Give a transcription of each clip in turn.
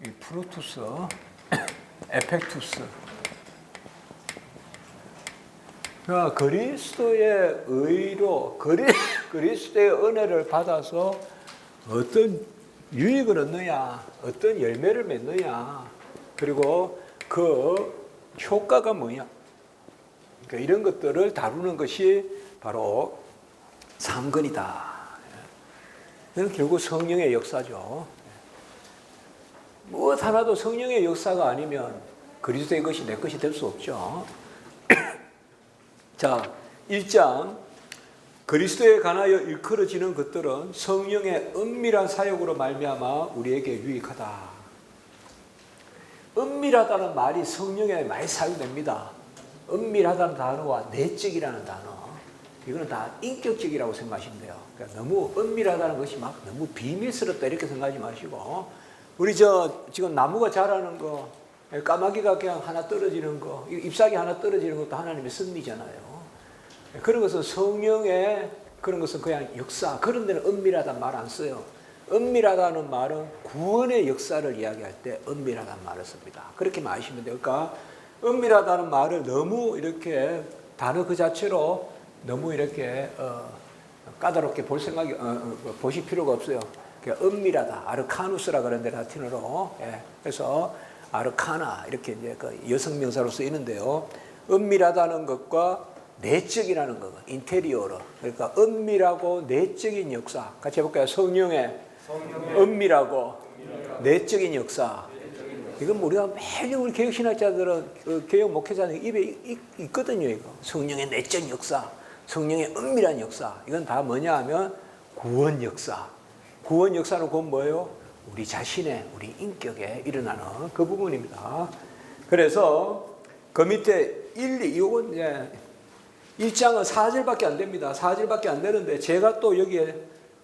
이 프루투스, 에펙투스. 그러니까 그리스도의 의로, 그리스도의 은혜를 받아서 어떤 유익을 얻느냐, 어떤 열매를 맺느냐, 그리고 그 효과가 뭐냐. 그러니까 이런 것들을 다루는 것이 바로 상근이다. 이건 결국 성령의 역사죠. 무엇 하나도 성령의 역사가 아니면 그리스도의 것이 내 것이 될 수 없죠. 자, 1장 그리스도에 관하여 일컬어지는 것들은 성령의 은밀한 사역으로 말미암아 우리에게 유익하다. 은밀하다는 말이 성령에 많이 사용됩니다. 은밀하다는 단어와 내적이라는 단어, 이거는 다 인격적이라고 생각하시면 돼요. 그러니까 너무 은밀하다는 것이 막 너무 비밀스럽다 이렇게 생각하지 마시고, 우리 지금 나무가 자라는 거, 까마귀가 그냥 하나 떨어지는 거, 잎사귀 하나 떨어지는 것도 하나님의 섭리잖아요. 그런 것은 성령의 그런 것은 그냥 역사, 그런 데는 은밀하다는 말 안 써요. 은밀하다는 말은 구원의 역사를 이야기할 때 은밀하다는 말을 씁니다. 그렇게 아시면 돼요. 그러니까 은밀하다는 말을 너무 이렇게 단어 그 자체로 너무 이렇게 까다롭게 볼 생각이 보실 필요가 없어요. 은밀하다, 아르카누스라 그러는데 라틴어로. 예. 그래서 아르카나 이렇게 이제 그 여성 명사로 쓰이는데요. 은밀하다는 것과 내적이라는 것, 인테리어로. 그러니까 은밀하고 내적인 역사. 같이 해볼까요? 성령의 은밀하고 내적인 역사. 이건 우리가 매일 우리 개혁신학자들은, 개혁 목회자들 입에 있거든요. 이거 성령의 내적 역사, 성령의 은밀한 역사. 이건 다 뭐냐 하면 구원 역사. 구원 역사는 곧 뭐예요? 우리 자신의, 우리 인격에 일어나는 그 부분입니다. 그래서 그 밑에 1, 2, 이건 이제 1장은 4절밖에 안 됩니다. 4절밖에 안 되는데 제가 또 여기에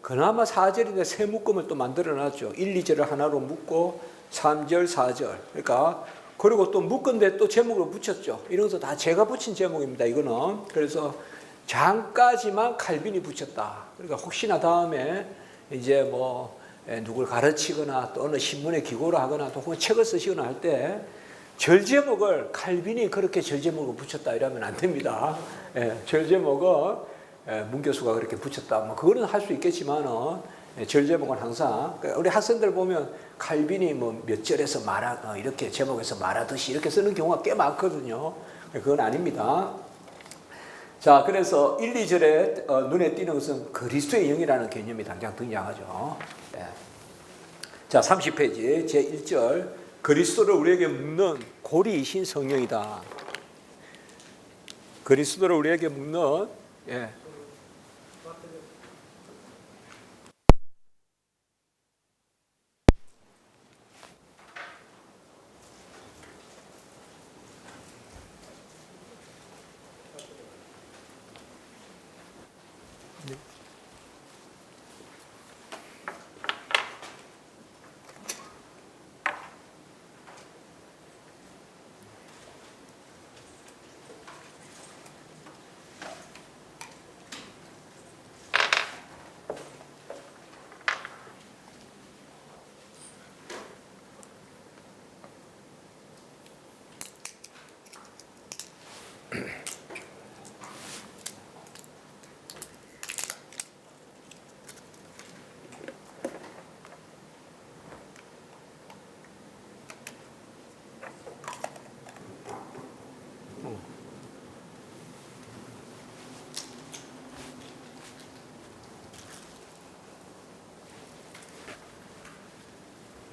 그나마 4절인데 세 묶음을 또 만들어 놨죠. 1, 2절을 하나로 묶고 3절, 4절. 그러니까 그리고 또 묶은데 또 제목으로 붙였죠. 이런 것도 다 제가 붙인 제목입니다. 이거는. 그래서 장까지만 칼빈이 붙였다. 그러니까 혹시나 다음에 이제 뭐 누굴 가르치거나 또 어느 신문에 기고를 하거나 또 혹은 책을 쓰시거나 할 때 절 제목을 칼빈이 그렇게 절 제목을 붙였다 이러면 안 됩니다. 절 제목은 문 교수가 그렇게 붙였다. 뭐 그거는 할 수 있겠지만은 절 제목은 항상 우리 학생들 보면 칼빈이 뭐 몇 절에서 이렇게 제목에서 말하듯이 이렇게 쓰는 경우가 꽤 많거든요. 그건 아닙니다. 자, 그래서 1, 2절에 눈에 띄는 것은 그리스도의 영이라는 개념이 당장 등장하죠. 자, 30페이지 제1절 그리스도를 우리에게 묶는 고리이신 성령이다. 그리스도를 우리에게 묶는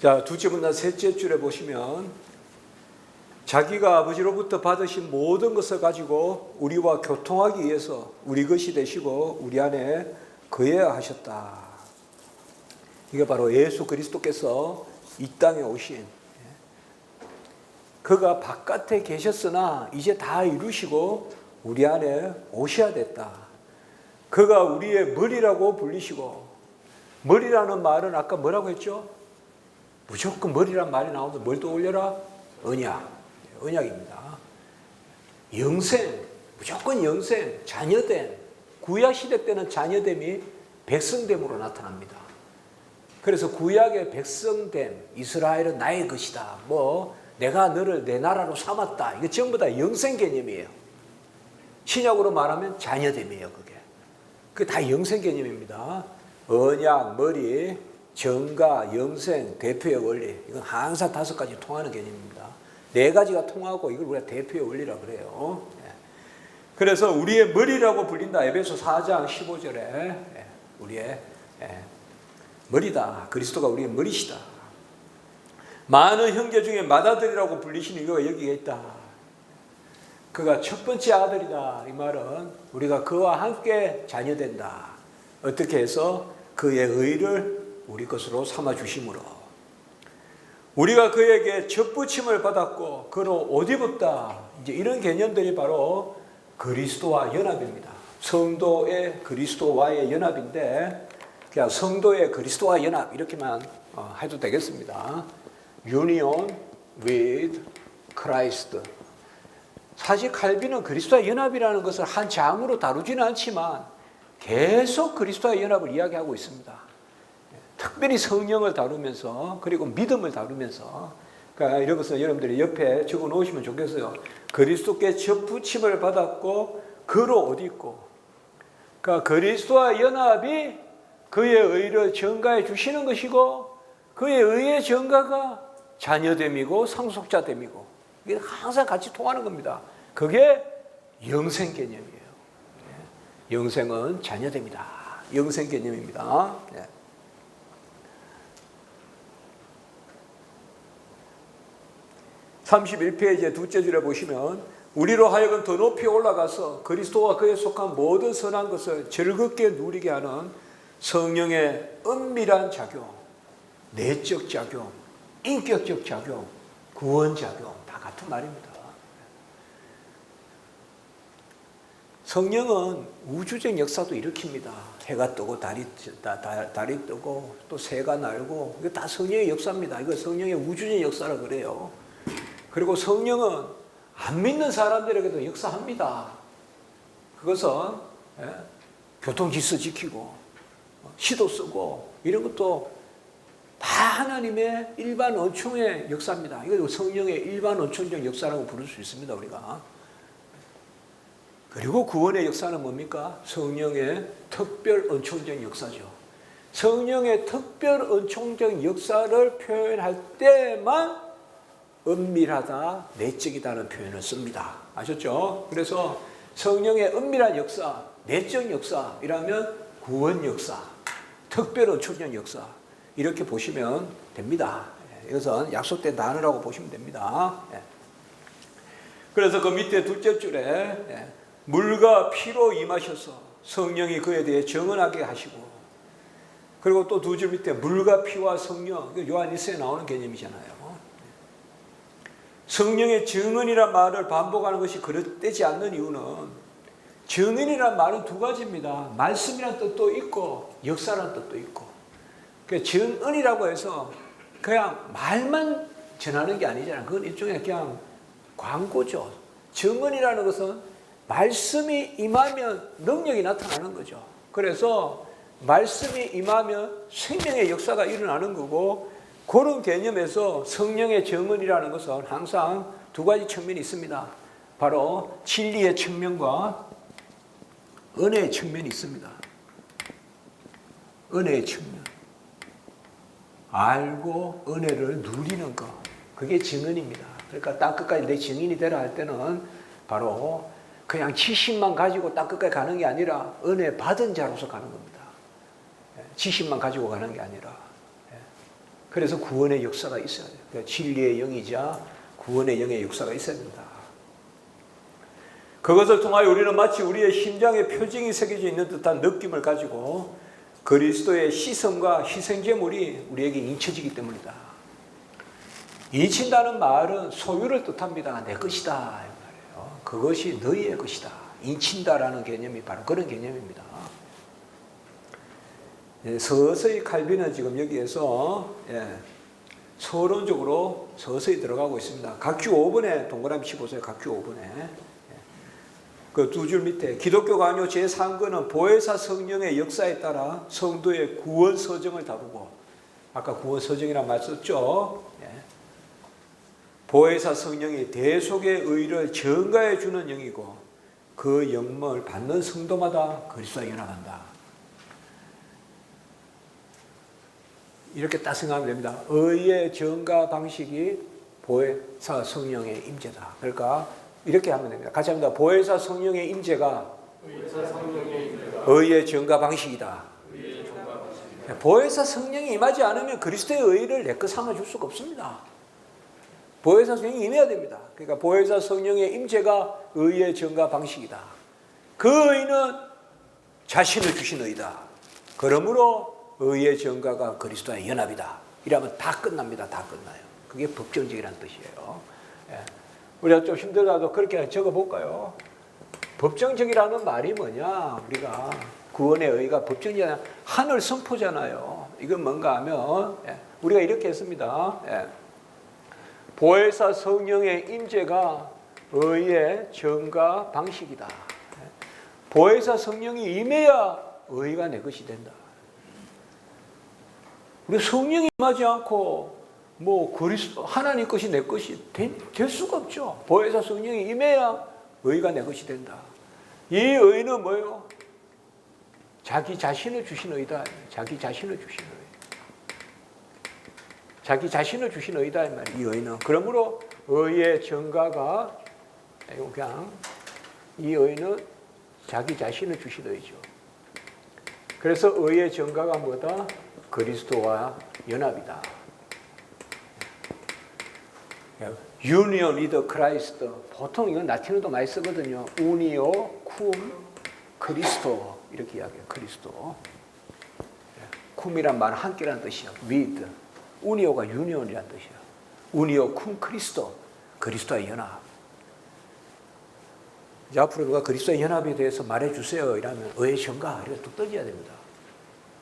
자, 두 줄보다 셋째 줄에 보시면 자기가 아버지로부터 받으신 모든 것을 가지고 우리와 교통하기 위해서 우리 것이 되시고 우리 안에 거해야 하셨다. 이게 바로 예수 그리스도께서 이 땅에 오신, 그가 바깥에 계셨으나 이제 다 이루시고 우리 안에 오셔야 됐다. 그가 우리의 머리라고 불리시고, 머리라는 말은 아까 뭐라고 했죠? 무조건 머리란 말이 나오면 뭘 떠올려라? 언약. 언약입니다. 영생, 무조건 영생, 자녀됨. 구약시대 때는 자녀됨이 백성됨으로 나타납니다. 그래서 구약의 백성됨, 이스라엘은 나의 것이다. 뭐 내가 너를 내 나라로 삼았다. 이거 전부 다 영생 개념이에요. 신약으로 말하면 자녀됨이에요. 그게 다 영생 개념입니다. 언약, 머리, 정가, 영생, 대표의 원리. 이건 항상 5가지 통하는 개념입니다. 4가지가 통하고 이걸 우리가 대표의 원리라 그래요. 그래서 우리의 머리라고 불린다. 에베소 4장 15절에 우리의 머리다. 그리스도가 우리의 머리시다. 많은 형제 중에 맏아들이라고 불리시는 이유가 여기에 있다. 그가 첫 번째 아들이다. 이 말은 우리가 그와 함께 자녀된다. 어떻게 해서 그의 의를 우리 것으로 삼아 주심으로 우리가 그에게 접붙임을 받았고 그로 옷 입었다. 이제 이런 개념들이 바로 그리스도와 연합입니다. 성도의 그리스도와의 연합인데 그냥 성도의 그리스도와 연합 이렇게만 해도 되겠습니다. Union with Christ. 사실 칼빈은 그리스도와 연합이라는 것을 한 장으로 다루지는 않지만 계속 그리스도와 연합을 이야기하고 있습니다. 특별히 성령을 다루면서 그리고 믿음을 다루면서 그러니까 이런 것을 여러분들이 옆에 적어 놓으시면 좋겠어요. 그리스도께 접붙임을 받았고 그로 옷 입고 그러니까 그리스도와 연합이 그의 의를 전가해 주시는 것이고 그의 의의 전가가 자녀됨이고 상속자됨이고 이게 항상 같이 통하는 겁니다. 그게 영생 개념이에요. 영생은 자녀됨이다. 영생 개념입니다. 31페이지의 둘째 줄에 보시면 우리로 하여금 더 높이 올라가서 그리스도와 그에 속한 모든 선한 것을 즐겁게 누리게 하는 성령의 은밀한 작용, 내적 작용, 인격적 작용, 구원 작용 다 같은 말입니다. 성령은 우주적 역사도 일으킵니다. 해가 뜨고 달이 뜨고 또 새가 날고 이거 다 성령의 역사입니다. 이거 성령의 우주적 역사라 그래요. 그리고 성령은 안 믿는 사람들에게도 역사합니다. 그것은 교통질서 지키고 시도 쓰고 이런 것도 다 하나님의 일반 은총의 역사입니다. 이거 성령의 일반 은총적 역사라고 부를 수 있습니다. 우리가. 그리고 구원의 역사는 뭡니까? 성령의 특별 은총적 역사죠. 성령의 특별 은총적 역사를 표현할 때만 은밀하다, 내적이다는 표현을 씁니다. 아셨죠? 그래서 성령의 은밀한 역사, 내적 역사이라면 구원 역사, 특별 은총적 역사 이렇게 보시면 됩니다. 이것은 약속된 단어라고 보시면 됩니다. 그래서 그 밑에 둘째 줄에 물과 피로 임하셔서 성령이 그에 대해 정언하게 하시고 그리고 또 두 줄 밑에 물과 피와 성령, 요한 1서에 나오는 개념이잖아요. 성령의 증언이란 말을 반복하는 것이 그릇되지 않는 이유는 증언이란 말은 2가지입니다. 말씀이란 뜻도 있고 역사란 뜻도 있고. 그 증언이라고 해서 그냥 말만 전하는 게 아니잖아요. 그건 일종의 그냥 광고죠. 증언이라는 것은 말씀이 임하면 능력이 나타나는 거죠. 그래서 말씀이 임하면 생명의 역사가 일어나는 거고 그런 개념에서 성령의 증언이라는 것은 항상 2가지 측면이 있습니다. 바로 진리의 측면과 은혜의 측면이 있습니다. 은혜의 측면. 알고 은혜를 누리는 것. 그게 증언입니다. 그러니까 땅 끝까지 내 증인이 되라 할 때는 바로 그냥 지식만 가지고 땅 끝까지 가는 게 아니라 은혜 받은 자로서 가는 겁니다. 지식만 가지고 가는 게 아니라. 그래서 구원의 역사가 있어야 돼요. 그러니까 진리의 영이자 구원의 영의 역사가 있어야 됩니다. 그것을 통하여 우리는 마치 우리의 심장에 표징이 새겨져 있는 듯한 느낌을 가지고 그리스도의 시선과 희생제물이 우리에게 인쳐지기 때문이다. 인친다는 말은 소유를 뜻합니다. 내 것이다 이 말이에요. 그것이 너희의 것이다. 인친다라는 개념이 바로 그런 개념입니다. 서서히 칼빈은 지금 여기에서 서론적으로 서서히 들어가고 있습니다. 각주 5번에 동그라미 치보세요. 각주 5번에. 그 2줄 밑에 기독교 강요 제3권은 보혜사 성령의 역사에 따라 성도의 구원 서정을 다루고 아까 구원 서정이란 말 썼죠. 보혜사 성령이 대속의 의를 전가해 주는 영이고 그 영을 받는 성도마다 그리스도와 연합한다. 이렇게 딱 생각하면 됩니다. 의의 전가 방식이 보혜사 성령의 임재다. 그러니까 이렇게 하면 됩니다. 같이 합니다. 보혜사 성령의 임재가 의의 전가 방식이다. 보혜사 성령이 임하지 않으면 그리스도의 의를 내 것 삼아 줄 수가 없습니다. 보혜사 성령이 임해야 됩니다. 그러니까 보혜사 성령의 임재가 의의 전가 방식이다. 그 의는 자신을 주신 의다. 그러므로 의의 전가가 그리스도와 연합이다. 이러면 다 끝납니다. 다 끝나요. 그게 법정적이라는 뜻이에요. 우리가 좀 힘들어도 그렇게 적어볼까요? 법정적이라는 말이 뭐냐? 우리가 구원의 의가 법정적이냐? 하늘 선포잖아요. 이건 뭔가 하면 우리가 이렇게 했습니다. 보혜사 성령의 임재가 의의 전가 방식이다. 보혜사 성령이 임해야 의가 내 것이 된다. 우리 성령이 임하지 않고 뭐 그리스도 하나님 것이 내 것이 될 수가 없죠. 보혜사 성령이 임해야 의가 내 것이 된다. 이 의는 뭐예요? 자기 자신을 주신 의다. 자기 자신을 주신 의. 자기 자신을 주신 의다 이 말이에요. 이 의는. 그러므로 의의 전가가 그냥 이 의는 자기 자신을 주신 의죠. 그래서 의의 전가가 뭐다? 그리스도와 연합이다. Union with Christ. 보통 이건 라틴어도 많이 쓰거든요. Unio cum Christo 이렇게 이야기해요. 그리스도. 쿰이란 말은 함께라는 뜻이에요. with. unio가 union이라는 뜻이에요. unio cum Christo. 그리스도와 연합. 이제 앞으로 누가 그리스도의 연합에 대해서 말해주세요 이러면 의의 전가 이렇게 뚝 던져야 됩니다.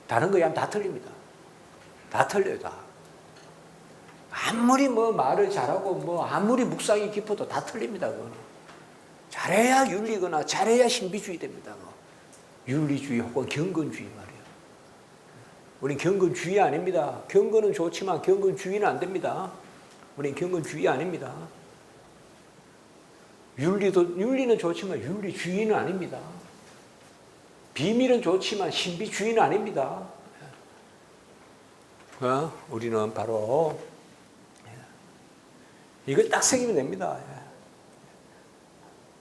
다른 거 하면 다 틀립니다. 다 틀려요. 다. 아무리 뭐 말을 잘하고 뭐 아무리 묵상이 깊어도 다 틀립니다. 그거는. 잘해야 윤리거나 잘해야 신비주의 됩니다. 윤리주의 혹은 경건주의 말이에요. 우린 경건주의 아닙니다. 경건은 좋지만 경건주의는 안 됩니다. 우린 경건주의 아닙니다. 윤리는 좋지만 윤리주의는 아닙니다. 비밀은 좋지만 신비주의는 아닙니다. 우리는 바로 이걸 딱 새기면 됩니다.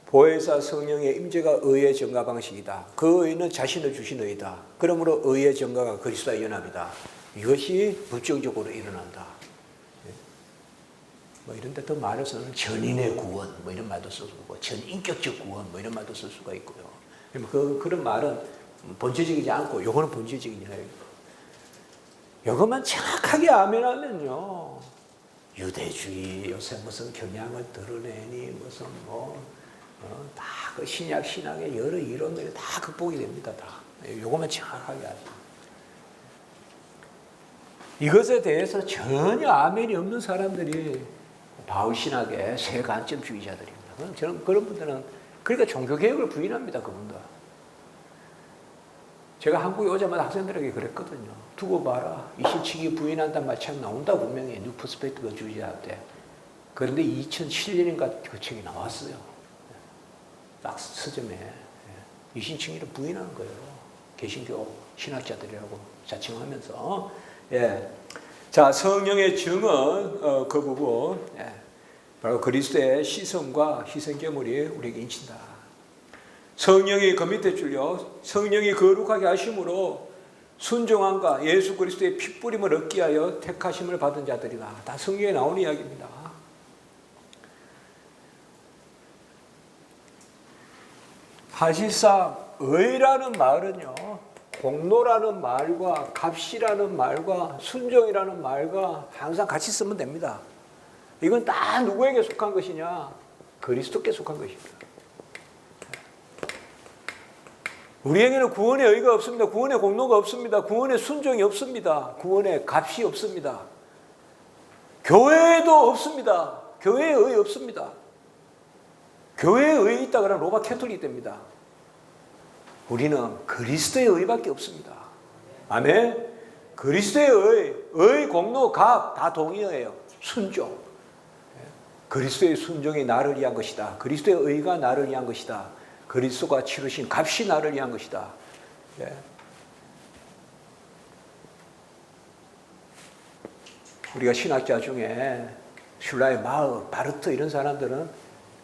보혜사 성령의 임재가 의의 전가 방식이다. 그 의는 자신을 주신 의다. 그러므로 의의 전가가 그리스도와 연합이다. 이것이 법정적으로 일어난다. 뭐 이런 데 더 말해서는 전인의 구원 뭐 이런 말도 쓸 수가 있고 전인격적 구원 뭐 이런 말도 쓸 수가 있고요. 그런 말은 본질적이지 않고 요거는 본질적이냐. 요것만 정확하게 아멘하면요. 유대주의 요새 무슨 경향을 드러내니 무슨 다 그 신약 신앙의 여러 이론들이 다 극복이 됩니다. 다 요것만 정확하게 하죠. 이것에 대해서 전혀 아멘이 없는 사람들이 바울 신학의 새 관점주의자들입니다. 저는 그런 분들은 그러니까 종교개혁을 부인합니다. 그분들. 제가 한국에 오자마자 학생들에게 그랬거든요. 두고 봐라. 이신칙이 부인한다는 말 참 나온다 분명히 뉴 퍼스펙티브 주의자 때. 그런데 2007년인가 그 책이 나왔어요. 딱 서점에. 이신칙을 부인하는 거예요. 개신교 신학자들이라고 자칭하면서. 자, 성령의 증언 그 부분 바로 그리스도의 시선과 희생제물이 우리에게 인친다. 성령이 그 밑에 줄여 성령이 거룩하게 하심으로 순종함과 예수 그리스도의 핏부림을 얻기 위하여 택하심을 받은 자들이다. 다 성경에 나오는 이야기입니다. 사실상 의라는 말은요. 공로라는 말과 값이라는 말과 순종이라는 말과 항상 같이 쓰면 됩니다. 이건 다 누구에게 속한 것이냐? 그리스도께 속한 것입니다. 우리에게는 구원의 의가 없습니다. 구원의 공로가 없습니다. 구원의 순종이 없습니다. 구원의 값이 없습니다. 교회도 없습니다. 교회의 의 없습니다. 교회의 의 있다 그러면 로마 캐톨릭이 됩니다. 우리는 그리스도의 의밖에 없습니다. 아멘. 그리스도의 의, 공로, 값 다 동의어예요. 순종. 그리스도의 순종이 나를 위한 것이다. 그리스도의 의가 나를 위한 것이다. 그리스도가 치르신 값이 나를 위한 것이다. 예. 우리가 신학자 중에 슐라이마흐, 바르트 이런 사람들은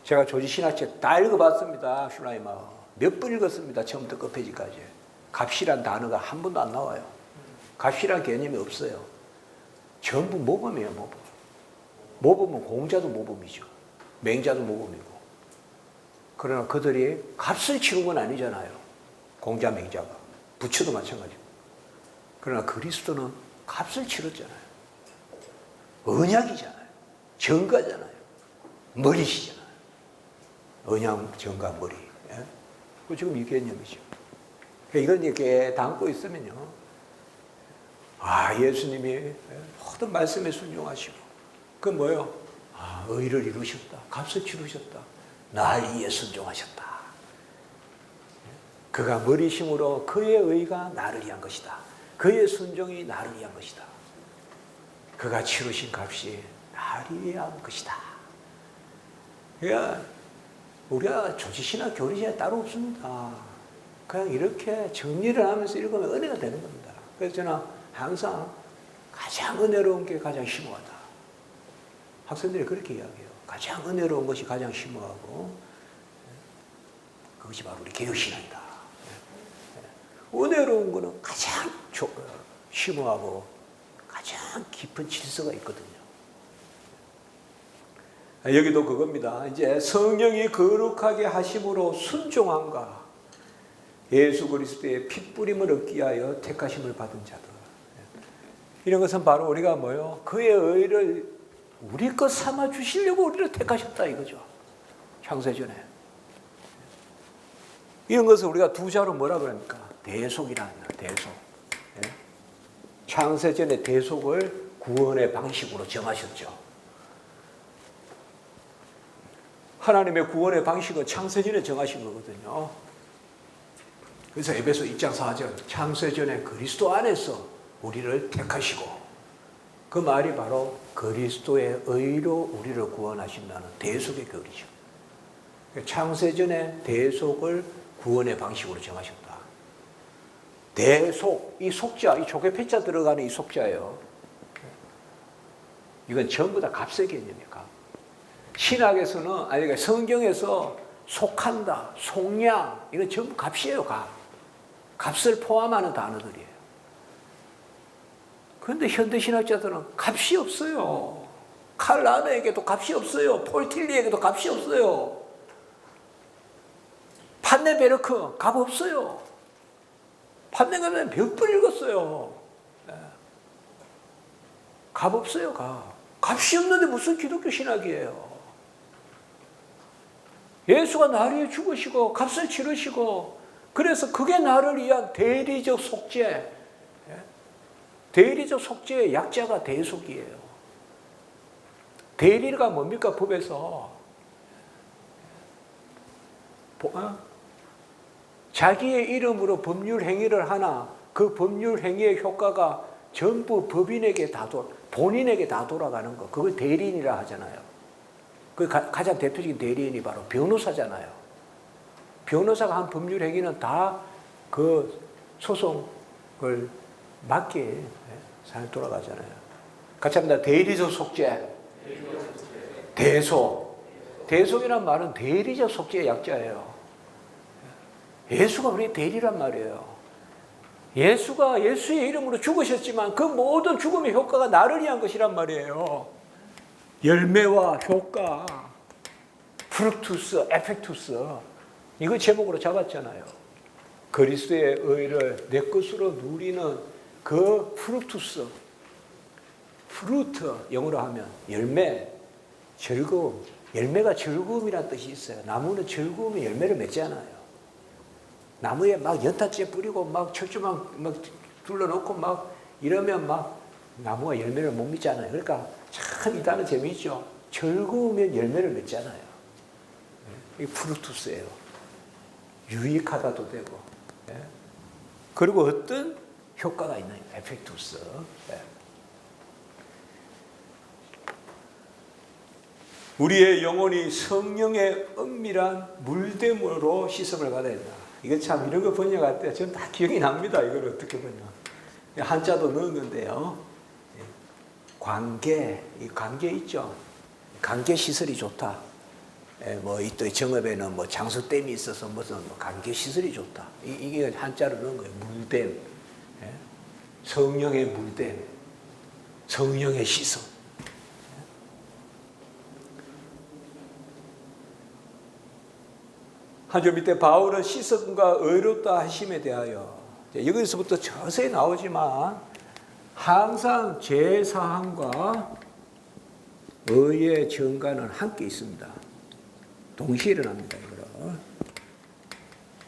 제가 조지 신학책 다 읽어봤습니다. 슐라이마흐 몇 번 읽었습니다. 처음부터 끝까지. 값이란 단어가 한 번도 안 나와요. 값이란 개념이 없어요. 전부 모범이에요. 모범. 모범은 공자도 모범이죠. 맹자도 모범이고. 그러나 그들이 값을 치른 건 아니잖아요. 공자, 맹자가. 부처도 마찬가지고. 그러나 그리스도는 값을 치렀잖아요. 언약이잖아요. 정가잖아요. 머리시잖아요. 언약, 정가, 머리. 예? 지금 이 개념이죠. 이건 이렇게 담고 있으면요. 아, 예수님이 모든 말씀에 순종하시고, 그 뭐요? 아, 의를 이루셨다. 값을 치르셨다. 날 위해 순종하셨다. 그가 머리심으로 그의 의가 나를 위한 것이다. 그의 순종이 나를 위한 것이다. 그가 치르신 값이 나를 위한 것이다. 그러니까 우리가 조지신학 교리시에 따로 없습니다. 그냥 이렇게 정리를 하면서 읽으면 은혜가 되는 겁니다. 그래서 저는 항상 가장 은혜로운 게 가장 심오하다. 학생들이 그렇게 이야기해요. 가장 은혜로운 것이 가장 심오하고 그것이 바로 우리 개혁신앙이다. 은혜로운 것은 가장 심오하고 가장 깊은 질서가 있거든요. 여기도 그겁니다. 이제 성령이 거룩하게 하심으로 순종함과 예수 그리스도의 핏부림을 얻기 위하여 택하심을 받은 자들. 이런 것은 바로 우리가 뭐요? 그의 의를 우리 것 삼아 주시려고 우리를 택하셨다 이거죠. 창세전에. 이런 것을 우리가 두 자로 뭐라 그럽니까? 대속이라는 대속. 창세전의 대속을 구원의 방식으로 정하셨죠. 하나님의 구원의 방식은 창세전에 정하신 거거든요. 그래서 에베소 2장 4절 창세전에 그리스도 안에서 우리를 택하시고 그 말이 바로 그리스도의 의로 우리를 구원하신다는 대속의 교리죠. 창세전에 대속을 구원의 방식으로 정하셨다. 대속, 이 속자, 이 조개 패자 들어가는 이 속자예요. 이건 전부 다 값의 개념이니까. 신학에서는, 아니, 성경에서 속한다, 속량, 이건 전부 값이에요, 값. 값을 포함하는 단어들이에요. 그런데 현대신학자들은 값이 없어요. 칼 라너에게도 값이 없어요. 폴 틸리에게도 값이 없어요. 판네 베르크 값 없어요. 판네가 몇 번 읽었어요. 값 없어요, 값. 값이 없는데 무슨 기독교 신학이에요. 예수가 나를 위해 죽으시고 값을 치르시고 그래서 그게 나를 위한 대리적 속죄. 대리적 속죄의 약자가 대속이에요. 대리가 뭡니까? 법에서 자기의 이름으로 법률 행위를 하나 그 법률 행위의 효과가 전부 법인에게 본인에게 다 돌아가는 거. 그걸 대리인이라 하잖아요. 그 가장 대표적인 대리인이 바로 변호사잖아요. 변호사가 한 법률 행위는 다 그 소송을 맞게 잘 돌아가잖아요. 같이 합니다. 대리적 속죄. 대속. 대속이란 말은 대리적 속죄의 약자예요. 예수가 우리의 대리란 말이에요. 예수가 예수의 이름으로 죽으셨지만 그 모든 죽음의 효과가 나를 위한 것이란 말이에요. 열매와 효과, 프루투스, 에펙투스, 이거 제목으로 잡았잖아요. 그리스도의 의를 내 것으로 누리는 그 프루투스, 프루트 영어로 하면 열매, 즐거움. 열매가 즐거움이라는 뜻이 있어요. 나무는 즐거움의 열매를 맺잖아요. 나무에 막 연탄재 뿌리고 막 철조망 막 둘러놓고 막 이러면 막 나무가 열매를 못 맺잖아요. 그러니까 참 이 단어 재미있죠. 즐거우면 열매를 맺잖아요. 이게 프루투스예요. 유익하다도 되고. 그리고 어떤 효과가 있나요? 에펙투스. 우리의 영혼이 성령의 은밀한 물됨으로 씻음을 받아야 된다. 이거 참 이런 거 번역할 때 저는 다 기억이 납니다. 이걸 어떻게 번역. 한자도 넣었는데요. 관계, 이 관계 있죠. 관계 시설이 좋다. 뭐 또 정읍에는 뭐 장수댐이 있어서 무슨 뭐 관계 시설이 좋다. 이게 한자로 넣은 거예요. 물댐, 성령의 물댐, 성령의 시설. 한 줄 밑에 바울은 씻음과 의롭다 하심에 대하여 여기서부터 자세히 나오지만 항상 제사함과 의의 증가는 함께 있습니다. 동시에 일어납니다. 이거는.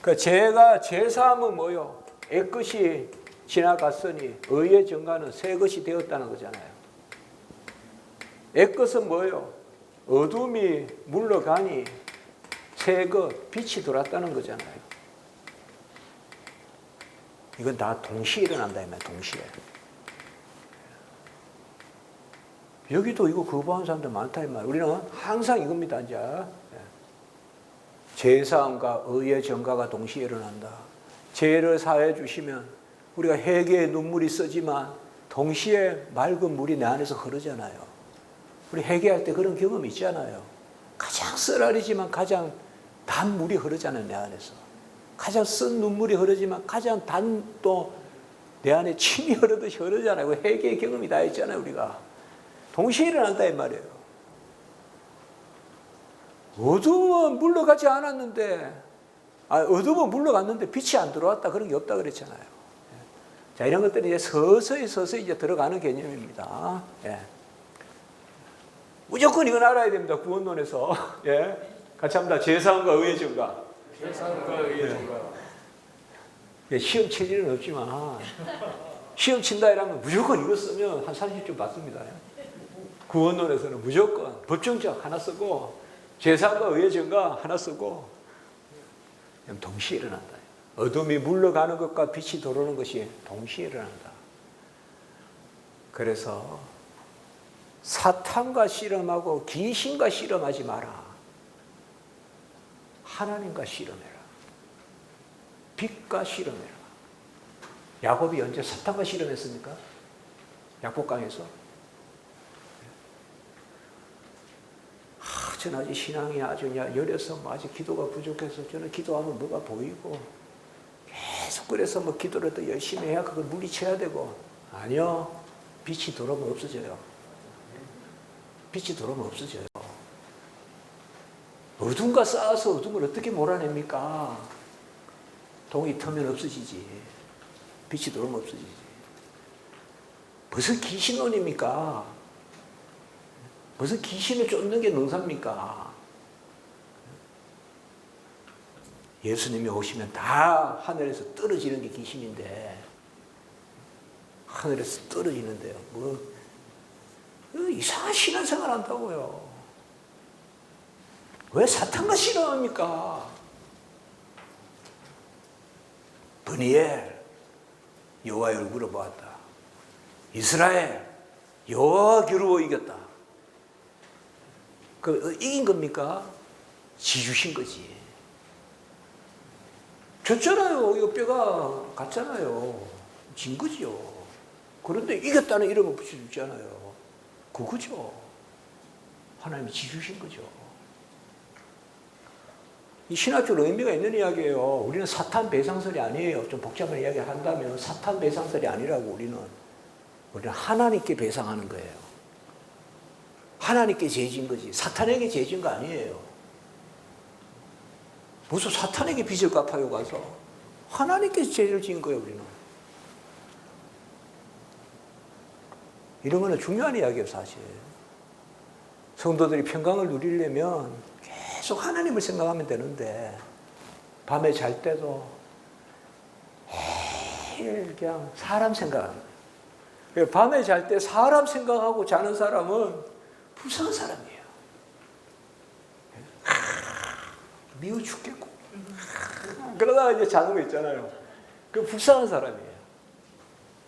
그러니까 제사함은 뭐요? 옛것이 지나갔으니 의의 증가는 새 것이 되었다는 거잖아요. 옛것은 뭐요? 어둠이 물러가니 새 것, 빛이 들어왔다는 거잖아요. 이건 다 동시에 일어난다, 이 말, 동시에. 여기도 이거 거부하는 사람들 많다, 이 말. 우리는 항상 이겁니다, 이제. 제사함과 의의 증가가 동시에 일어난다. 죄를 사해 주시면 우리가 회개의 눈물이 쓰지만 동시에 맑은 물이 내 안에서 흐르잖아요. 우리 회개할 때 그런 경험이 있잖아요. 가장 쓰라리지만 가장 단 물이 흐르잖아요, 내 안에서. 가장 쓴 눈물이 흐르지만 가장 단 또 내 안에 침이 흐르듯이 흐르잖아요. 회개의 경험이 다 있잖아요, 우리가. 동시에 일어난다, 이 말이에요. 어둠은 물러가지 않았는데, 어둠은 물러갔는데 빛이 안 들어왔다. 그런 게 없다 그랬잖아요. 자, 이런 것들이 이제 서서히 이제 들어가는 개념입니다. 예. 무조건 이건 알아야 됩니다, 구원론에서. 예. 같이 합니다. 제사함과 의의 증가. 제사함과 의의 증가. 예, 시험 칠 일은 없지만, 시험 친다 이러면 무조건 이거 쓰면 한 30점 받습니다. 구원론에서는 무조건 법정적 하나 쓰고, 제사함과 의의 증가 하나 쓰고, 동시에 일어난다. 어둠이 물러가는 것과 빛이 들어오는 것이 동시에 일어난다. 그래서 사탄과 씨름하고 귀신과 씨름하지 마라. 하나님과 씨름해라. 빛과 씨름해라. 야곱이 언제 사탄과 씨름했습니까? 약복강에서. 저는 아직 신앙이 아주 여려서 아직 기도가 부족해서 저는 기도하면 뭐가 보이고 계속 그래서 뭐 기도를 더 열심히 해야 그걸 물리쳐야 되고. 아니요. 빛이 들어오면 없어져요. 빛이 들어오면 없어져요. 어둠과 싸워서 어둠을 어떻게 몰아냅니까? 동이 터면 없어지지. 빛이 들어오면 없어지지. 무슨 귀신론입니까? 무슨 귀신을 쫓는 게 능사입니까? 예수님이 오시면 다 하늘에서 떨어지는 게 귀신인데, 하늘에서 떨어지는데요. 뭐 이상한 신앙생활 한다고요. 왜 사탄과 씨름합니까? 브니엘, 여호와의 얼굴을 보았다. 이스라엘, 여호와 겨루어 이겼다. 이긴 겁니까? 지주신 거지. 졌잖아요. 이거 뼈가 갔잖아요. 진 거죠. 그런데 이겼다는 이름을 붙여주잖아요. 그거죠. 하나님이 지주신 거죠. 이 신학적 의미가 있는 이야기예요. 우리는 사탄 배상설이 아니에요. 좀 복잡한 이야기를 한다면 사탄 배상설이 아니라고 우리는 하나님께 배상하는 거예요. 하나님께 죄진 거지. 사탄에게 죄진 거 아니에요. 무슨 사탄에게 빚을 갚아요 가서. 하나님께 죄를 지은 거예요, 우리는. 이런 거는 중요한 이야기예요, 사실. 성도들이 평강을 누리려면 계속 하나님을 생각하면 되는데, 밤에 잘 때도 매일 그냥 사람 생각하는 거예요. 밤에 잘 때 사람 생각하고 자는 사람은 불쌍한 사람이에요. 미워 죽겠고. 그러다가 이제 자는 거 있잖아요. 그 불쌍한 사람이에요.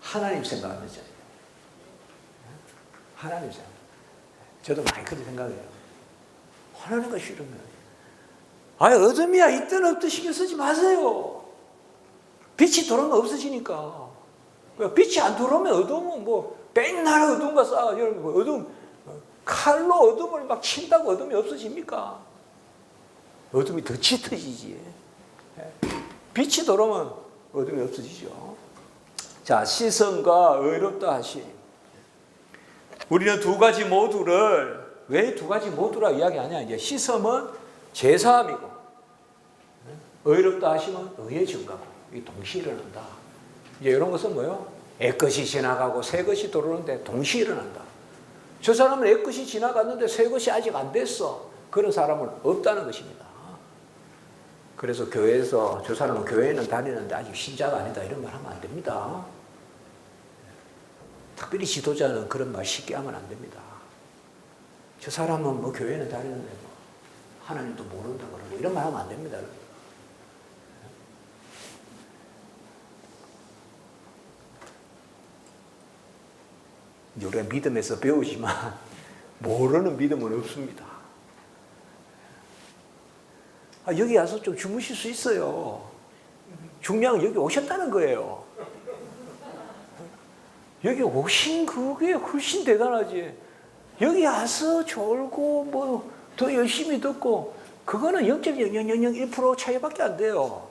하나님 생각하면 자요. 하나님 생각. 저도 많이 그렇게 생각해요. 하나님과 싫으면. 아니, 어둠이야 있든 없든 신경 쓰지 마세요. 빛이 들어오면 없어지니까. 빛이 안 들어오면 어둠은 뭐 백날 어둠과 싸워. 여러분, 어둠, 칼로 어둠을 막 친다고 어둠이 없어집니까? 어둠이 더 짙어지지. 빛이 들어오면 어둠이 없어지죠. 자, 시선과 의롭다 하심. 우리는 두 가지 모두를, 왜 두 가지 모두라 이야기하냐? 이제 시선은 제사함이고, 의롭다 하심은 의의 증가고, 이 동시에 일어난다. 이제 이런 것은 뭐예요? 애것이 지나가고 새 것이 들어오는데 동시에 일어난다. 저 사람은 애것이 지나갔는데 새 것이 아직 안 됐어. 그런 사람은 없다는 것입니다. 그래서 교회에서 저 사람은 교회에는 다니는데 아직 신자가 아니다 이런 말 하면 안 됩니다. 특별히 지도자는 그런 말 쉽게 하면 안 됩니다. 저 사람은 뭐 교회는 다니는데 뭐 하나님도 모른다 그러고 이런 말 하면 안 됩니다. 우리가 믿음에서 배우지만 모르는 믿음은 없습니다. 여기 와서 좀 주무실 수 있어요. 중요한 건 여기 오셨다는 거예요. 여기 오신 그게 훨씬 대단하지. 여기 와서 졸고 뭐 더 열심히 듣고 그거는 0.0001% 차이밖에 안 돼요.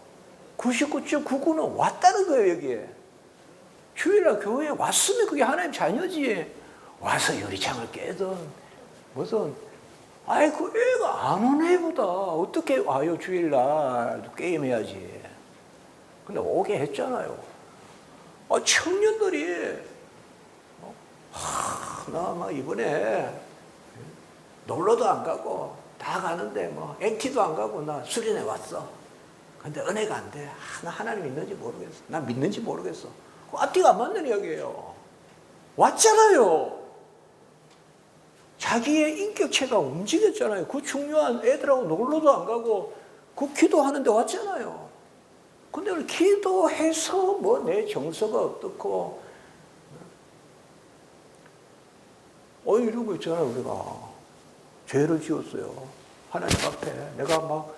99.99는 왔다는 거예요. 여기에. 주일날 교회에 왔으면 그게 하나님 자녀지. 와서 유리창을 깨든 무슨 아이 그 애가 안 오는 애보다 어떻게 와요. 주일날 게임해야지. 근데 오게 했잖아요. 청년들이 나 막 이번에 놀러도 안 가고 다 가는데 뭐 앵티도 안 가고 나 수련회 왔어. 근데 은혜가 안 돼. 나 하나님 믿는지 모르겠어. 나 믿는지 모르겠어. 앞뒤가 안 맞는 이야기예요. 왔잖아요. 자기의 인격체가 움직였잖아요. 그 중요한 애들하고 놀러도 안 가고 그 기도하는데 왔잖아요. 근데 오늘 기도해서 뭐 내 정서가 어떻고 이런 거 있잖아요. 우리가 죄를 지었어요. 하나님 앞에 내가 막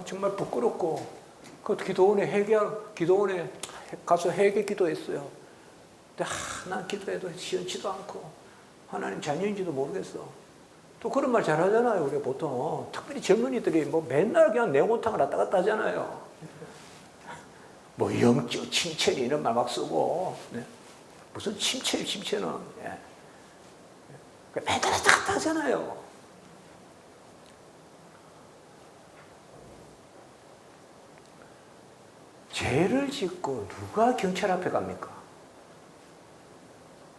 정말 부끄럽고 그 기도원에 가서 회개 기도했어요. 근데 난 기도해도 시원치도 않고 하나님 자녀인지도 모르겠어. 또 그런 말 잘하잖아요. 우리 보통 특별히 젊은이들이 뭐 맨날 그냥 내용탕을 왔다 갔다 하잖아요. 뭐 영적 침체 이런 말 막 쓰고 무슨 침체는 맨날 왔다 갔다 하잖아요. 죄를 짓고 누가 경찰 앞에 갑니까?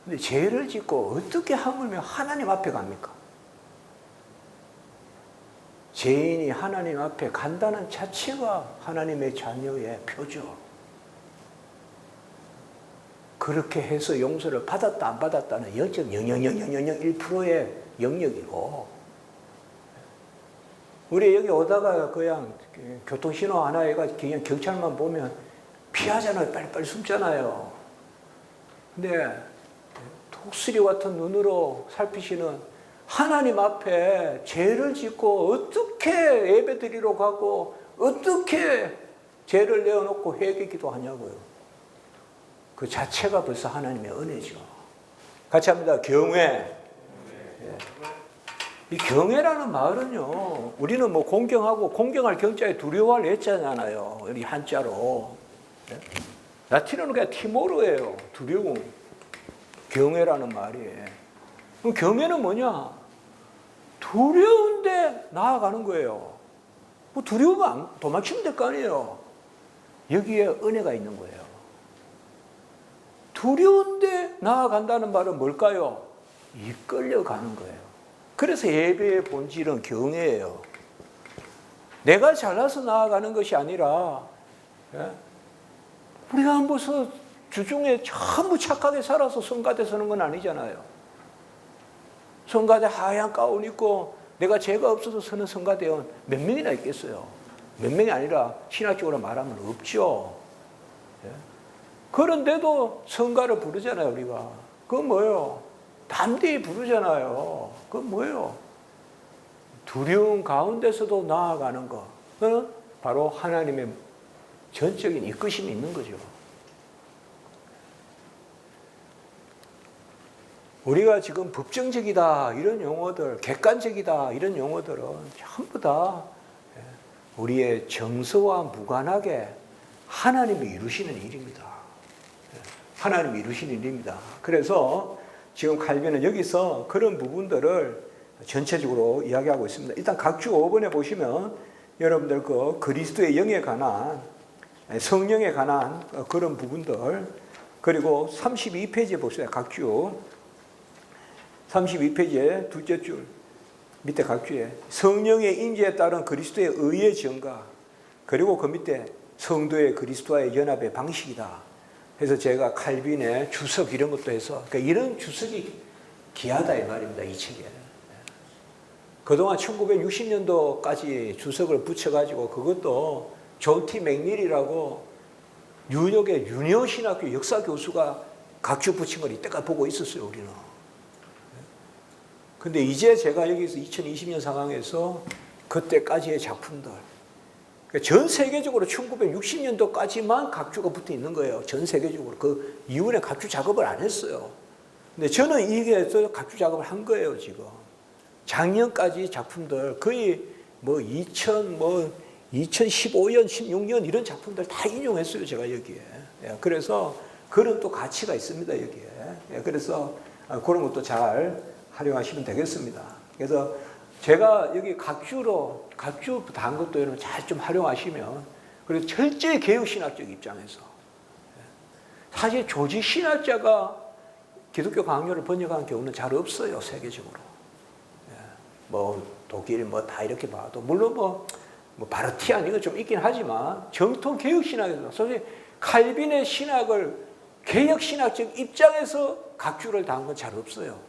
근데 죄를 짓고 어떻게 하물며 하나님 앞에 갑니까? 죄인이 하나님 앞에 간다는 자체가 하나님의 자녀의 표죠. 그렇게 해서 용서를 받았다 안 받았다는 0.00001%의 영역이고, 우리 여기 오다가 그냥 교통신호 하나에가 그냥 경찰만 보면 피하잖아요. 빨리빨리 숨잖아요. 근데 독수리 같은 눈으로 살피시는 하나님 앞에 죄를 짓고 어떻게 예배드리러 가고 어떻게 죄를 내어놓고 회개 기도하냐고요. 그 자체가 벌써 하나님의 은혜죠. 같이 합니다. 경외. 이 경외라는 말은요, 우리는 뭐 공경하고 공경할 경자에 두려워할 애자잖아요. 우리 한자로. 라틴어는 그냥 티모르예요. 두려움. 경외라는 말이. 그럼 경외는 뭐냐? 두려운데 나아가는 거예요. 뭐 두려우면 도망치면 될 거 아니에요. 여기에 은혜가 있는 거예요. 두려운데 나아간다는 말은 뭘까요? 이끌려가는 거예요. 그래서 예배의 본질은 경외예요. 내가 잘나서 나아가는 것이 아니라 우리가 무슨 주중에 전부 착하게 살아서 성가대 서는 건 아니잖아요. 성가대 하얀 가운 입고 내가 죄가 없어서 서는 성가대원 몇 명이나 있겠어요. 몇 명이 아니라 신학적으로 말하면 없죠. 그런데도 성가를 부르잖아요. 우리가. 그건 뭐예요? 담대히 부르잖아요. 그건 뭐예요? 두려움 가운데서도 나아가는 것, 그는 바로 하나님의 전적인 이끄심이 있는 거죠. 우리가 지금 법정적이다 이런 용어들, 객관적이다 이런 용어들은 전부 다 우리의 정서와 무관하게 하나님이 이루시는 일입니다. 하나님이 이루시는 일입니다. 그래서 지금 칼빈은 여기서 그런 부분들을 전체적으로 이야기하고 있습니다. 일단 각주 5번에 보시면 여러분들 그 그리스도의 영에 관한, 성령에 관한 그런 부분들, 그리고 32페이지에 보세요. 각주 32페이지에 둘째 줄 밑에 각주에 성령의 임재에 따른 그리스도의 의의 증가, 그리고 그 밑에 성도의 그리스도와의 연합의 방식이다. 그래서 제가 칼빈의 주석 이런 것도 해서, 그러니까 이런 주석이 귀하다 이 말입니다. 이 책에. 그동안 1960년도까지 주석을 붙여가지고 그것도 존 티 맥닐이라고 뉴욕의 유니온 신학교 역사 교수가 각주 붙인 걸 이때까지 보고 있었어요, 우리는. 근데 이제 제가 여기서 2020년 상황에서 그때까지의 작품들, 그러니까 전 세계적으로 1960년도까지만 각주가 붙어 있는 거예요. 전 세계적으로. 그 이후에 각주 작업을 안 했어요. 근데 저는 이게 각주 작업을 한 거예요, 지금. 작년까지 작품들 거의 뭐 2015년, 16년 이런 작품들 다 인용했어요, 제가 여기에. 그래서 그런 또 가치가 있습니다, 여기에. 그래서 그런 것도 잘 활용하시면 되겠습니다. 그래서 제가 여기 각주 단 것도 여러분 잘 좀 활용하시면, 그리고 철저히 개혁신학적 입장에서, 사실 조직신학자가 기독교 강요를 번역한 경우는 잘 없어요, 세계적으로. 뭐 독일 뭐 다 이렇게 봐도 물론 뭐 바르티안 이거 좀 있긴 하지만 정통 개혁 신학에서 사실 칼빈의 신학을 개혁 신학적 입장에서 각주를 단 건 잘 없어요.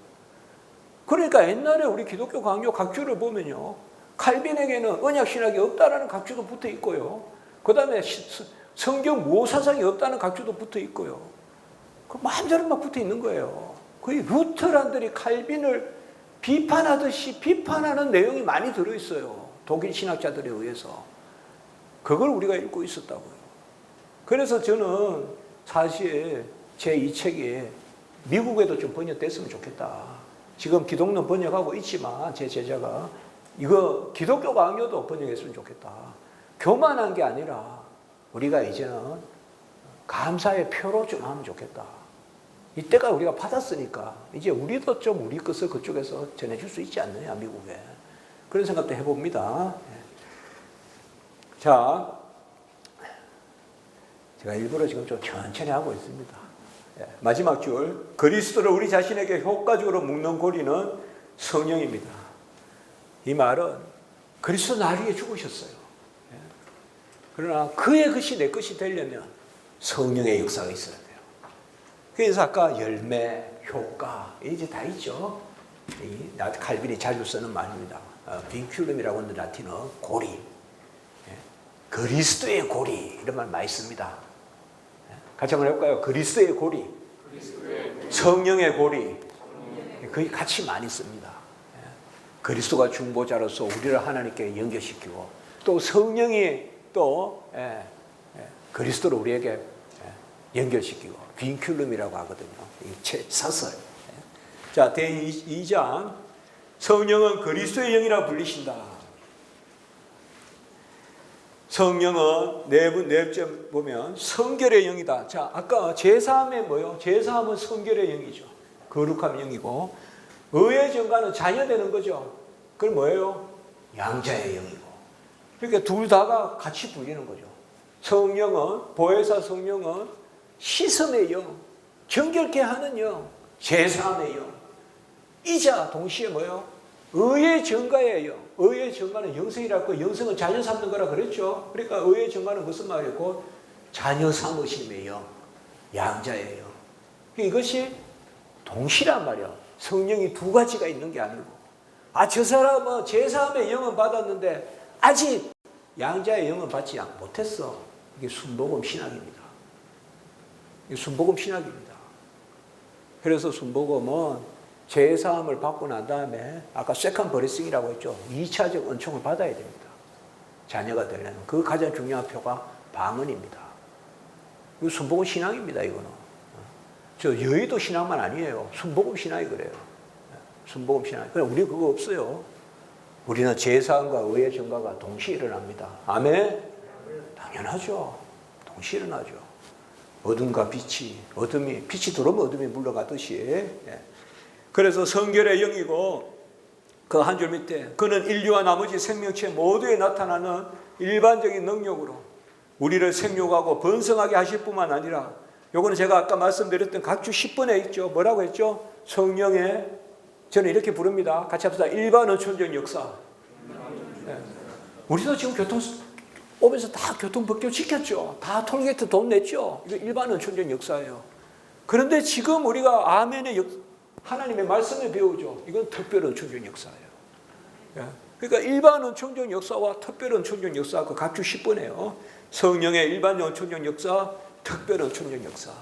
그러니까 옛날에 우리 기독교 강요 각주를 보면요, 칼빈에게는 언약 신학이 없다라는 각주도 붙어 있고요. 그다음에 성경 모사상이 없다는 각주도 붙어 있고요. 그 마음대로 막 붙어 있는 거예요. 거의 루터란들이 칼빈을 비판하듯이 비판하는 내용이 많이 들어있어요. 독일 신학자들에 의해서. 그걸 우리가 읽고 있었다고요. 그래서 저는 사실 제 이 책이 미국에도 좀 번역됐으면 좋겠다. 지금 기독론 번역하고 있지만 제 제자가 이거 기독교 강요도 번역했으면 좋겠다. 교만한 게 아니라 우리가 이제는 감사의 표로 좀 하면 좋겠다. 이때가 우리가 받았으니까 이제 우리도 좀 우리 것을 그쪽에서 전해줄 수 있지 않느냐, 미국에. 그런 생각도 해봅니다. 자, 제가 일부러 지금 좀 천천히 하고 있습니다. 마지막 줄, 그리스도를 우리 자신에게 효과적으로 묶는 고리는 성령입니다. 이 말은 그리스도 나를 위해 죽으셨어요. 그러나 그의 것이 내 것이 되려면 성령의 역사가 있어야 돼요. 그래서 아까 열매, 효과 이제 다 있죠. 칼빈이 자주 쓰는 말입니다. 빈큘럼이라고 하는 라틴어 고리, 그리스도의 고리 이런 말 많이 씁니다. 같이 한번 해볼까요? 그리스도의 고리, 성령의 고리, 거의 같이 많이 씁니다. 그리스도가 중보자로서 우리를 하나님께 연결시키고 또 성령이 또 그리스도를 우리에게 연결시키고 빈큘럼이라고 하거든요. 이 사설. 자, 제2장 성령은 그리스도의 영이라 불리신다. 성령은 네 점 보면 성결의 영이다. 자, 아까 제3의 뭐요? 제3은 성결의 영이죠. 거룩함 영이고, 의의 정가는 자녀되는 거죠. 그건 뭐예요? 양자의 영이고. 그러니까 둘 다가 같이 불리는 거죠. 성령은, 보혜사 성령은 시섬의 영, 정결케 하는 영, 제3의 영. 이자 동시에 뭐예요? 의의 정가의 영. 의의 정가는 영성이라고, 영성은 자녀 삼는 거라 그랬죠. 그러니까 의의 정가는 무슨 말이고? 자녀 삼으심의 영, 양자의 영. 이것이 동시란 말이야. 성령이 두 가지가 있는 게 아니고, 저 사람은 제3의 영은 받았는데 아직 양자의 영은 받지 못했어. 이게 순복음 신학입니다. 이게 순복음 신학입니다. 그래서 순복음은 제사함을 받고 난 다음에 아까 세컨 버리싱이라고 했죠. 2차적 은총을 받아야 됩니다. 자녀가 되려면 그 가장 중요한 표가 방언입니다. 이거 순복음 신앙입니다. 이거는 저 여의도 신앙만 아니에요. 순복음 신앙이 그래요. 순복음 신앙. 그럼 우리 그거 없어요. 우리는 제사함과 의의 전가가 동시에 일어납니다. 아멘. 당연하죠. 동시에 일어나죠. 어둠과 빛이 빛이 들어오면 어둠이 물러가듯이. 그래서 성결의 영이고 그 한 줄 밑에 그는 인류와 나머지 생명체 모두에 나타나는 일반적인 능력으로 우리를 생육하고 번성하게 하실 뿐만 아니라 요거는 제가 아까 말씀드렸던 각주 10번에 있죠. 뭐라고 했죠? 성령의 저는 이렇게 부릅니다. 같이 합시다. 일반 은총적 역사. 우리도 지금 교통 오면서 다 교통법규 지켰죠. 다 톨게이트 돈 냈죠. 이거 일반 은총적 역사예요. 그런데 지금 우리가 아멘의 하나님의 말씀을 배우죠. 이건 특별 은총적 역사예요. 그러니까 일반 은총적 역사와 특별 은총적 역사 그 각주 10번에요. 성령의 일반 은총적 역사, 특별 은총적 역사.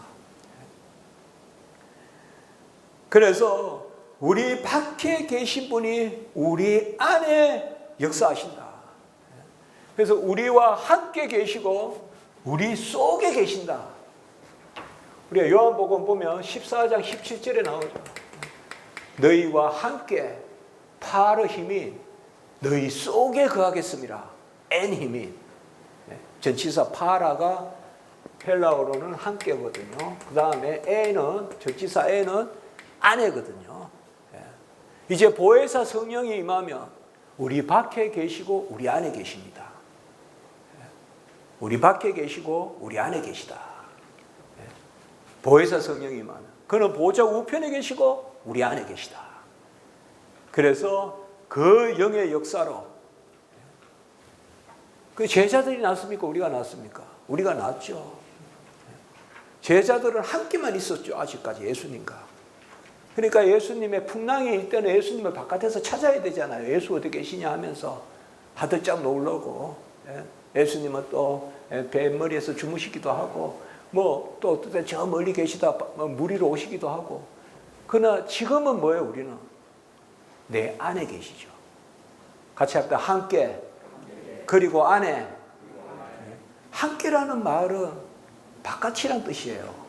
그래서 우리 밖에 계신 분이 우리 안에 역사하신다. 그래서 우리와 함께 계시고 우리 속에 계신다. 우리가 요한복음 보면 14장 17절에 나오죠. 너희와 함께 파르 힘이 너희 속에 거하겠습니다. 엔 힘이. 전치사 파라가 헬라어로는 함께거든요. 그 다음에 에는 전치사 에는 안에거든요. 이제 보혜사 성령이 임하면 우리 밖에 계시고 우리 안에 계십니다. 우리 밖에 계시고 우리 안에 계시다. 보혜사 성령이 임하면 그는 보좌 우편에 계시고 우리 안에 계시다. 그래서 그 영의 역사로 그 제자들이 났습니까? 우리가 났습니까? 우리가 났죠. 제자들은 함께만 있었죠. 아직까지 예수님과. 그러니까 예수님의 풍랑이 있을 때는 예수님을 바깥에서 찾아야 되잖아요. 예수 어디 계시냐 하면서 하들짝 놀라고 예수님은 또 뱃머리에서 주무시기도 하고 뭐 또 어떨 때 저 멀리 계시다 무리로 오시기도 하고. 그러나 지금은 뭐예요? 우리는 내 안에 계시죠. 같이 합시다. 함께 그리고 안에. 함께라는 말은 바깥이란 뜻이에요.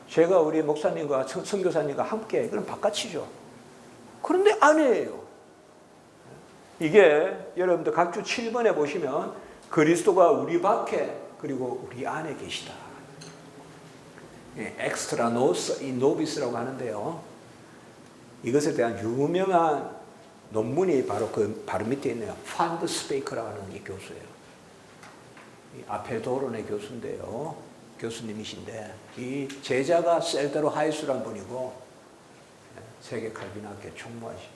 제가 우리 목사님과 선교사님과 함께 그럼 바깥이죠. 그런데 안에예요. 이게 여러분들 각주 7번에 보시면 그리스도가 우리 밖에 그리고 우리 안에 계시다. 엑스트라 노스 이 노비스라고 하는데요. 이것에 대한 유명한 논문이 바로 그 바로 밑에 있네요. 판드 스페이커라고 하는 이 교수예요. 이 아페도론의 교수인데요. 교수님이신데 이 제자가 셀데로 하이수란 분이고 세계 칼빈학교 총무하신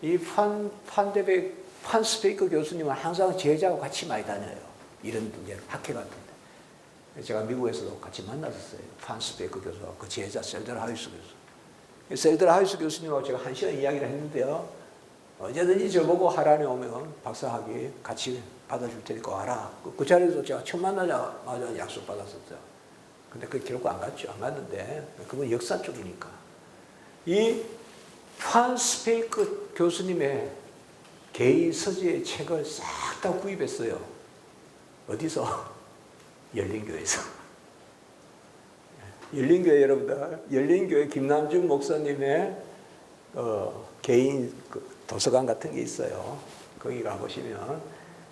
이 판 스페이커 교수님은 항상 제자하고 같이 많이 다녀요. 이런 분야 학회 같은데 제가 미국에서도 같이 만났었어요. 판 스페이커 교수와 그 제자 셀데로 하이수 교수. 셀데로 하이수 교수님하고 제가 1시간 이야기를 했는데요. 언제든지 저보고 하란에 오면 박사학위 같이 받아줄 테니까 와라. 그 자리에서 제가 처음 만나자마자 약속 받았었죠. 근데 그 결국 안 갔죠. 안 갔는데 그건 역사 쪽이니까. 이 판 스페이커 교수님의 개인 서재의 책을 싹 다 구입했어요. 어디서? 열린교회에서. 열린교회 여러분들, 열린교회 김남준 목사님의 개인 도서관 같은 게 있어요. 거기 가보시면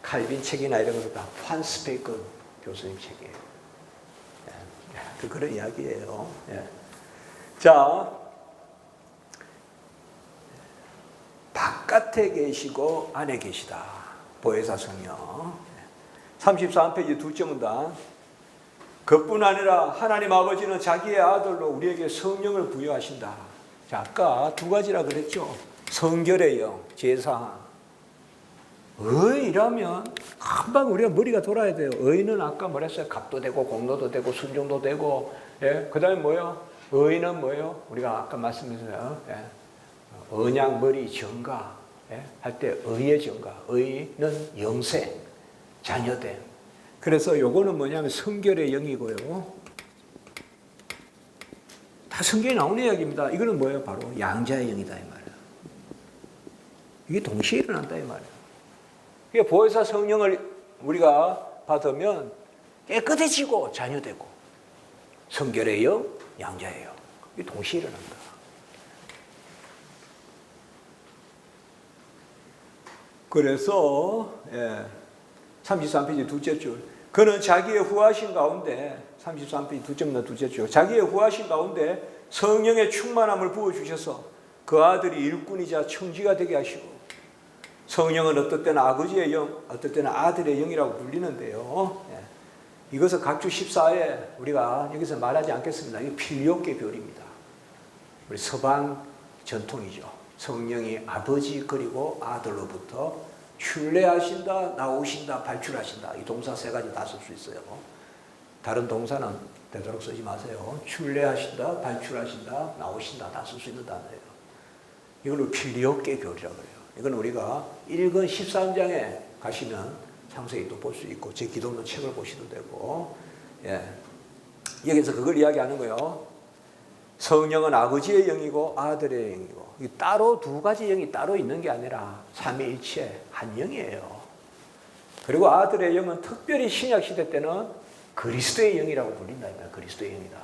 칼빈 책이나 이런 것도 다 판 스페이커 교수님 책이에요. 그런 이야기예요. 자, 바깥에 계시고 안에 계시다. 보혜사 성령. 33페이지 두 점은다. 그뿐 아니라 하나님 아버지는 자기의 아들로 우리에게 성령을 부여하신다. 자, 아까 두 가지라 그랬죠. 성결의 영, 제사함. 의라면 금방 우리가 머리가 돌아야 돼요. 의는 아까 뭐랬어요? 값도 되고 공로도 되고 순종도 되고. 그 다음에 뭐예요? 의는 뭐예요? 우리가 아까 말씀드렸어요. 언약 머리 정가 할 때 의의 정가. 의는 영생, 자녀됨. 그래서 요거는 뭐냐면 성결의 영이고요. 다 다 성경에 나오는 이야기입니다. 이거는 뭐예요? 바로 양자의 영이다 이 말이에요. 이게 동시에 일어난다 이 말이에요. 그러니까 보혜사 성령을 우리가 받으면 깨끗해지고 자녀되고 성결의 영, 양자의 영. 이게 동시에 일어난다. 그래서 33페이지 둘째 줄 그는 자기의 후하신 가운데 33페이지 둘째 줄 자기의 후하신 가운데 성령의 충만함을 부어주셔서 그 아들이 일꾼이자 청지가 되게 하시고 성령은 어떨 때는 아버지의 영 어떨 때는 아들의 영이라고 불리는데요. 이것은 각주 14에 우리가 여기서 말하지 않겠습니다. 이게 필요계 별입니다. 우리 서방 전통이죠. 성령이 아버지 그리고 아들로부터 출래하신다, 나오신다, 발출하신다. 이 동사 세 가지 다 쓸 수 있어요. 다른 동사는 되도록 쓰지 마세요. 출래하신다, 발출하신다, 나오신다 다 쓸 수 있는 단어예요. 이걸 필리오계 교리라고 그래요. 이건 우리가 1권 13장에 가시면 상세히 또 볼 수 있고 제 기독론 책을 보셔도 되고 여기서 그걸 이야기하는 거예요. 성령은 아버지의 영이고 아들의 영이고 따로 두 가지 영이 따로 있는 게 아니라 삼위일체 한 영이에요. 그리고 아들의 영은 특별히 신약시대 때는 그리스도의 영이라고 불린다. 그리스도의 영이다.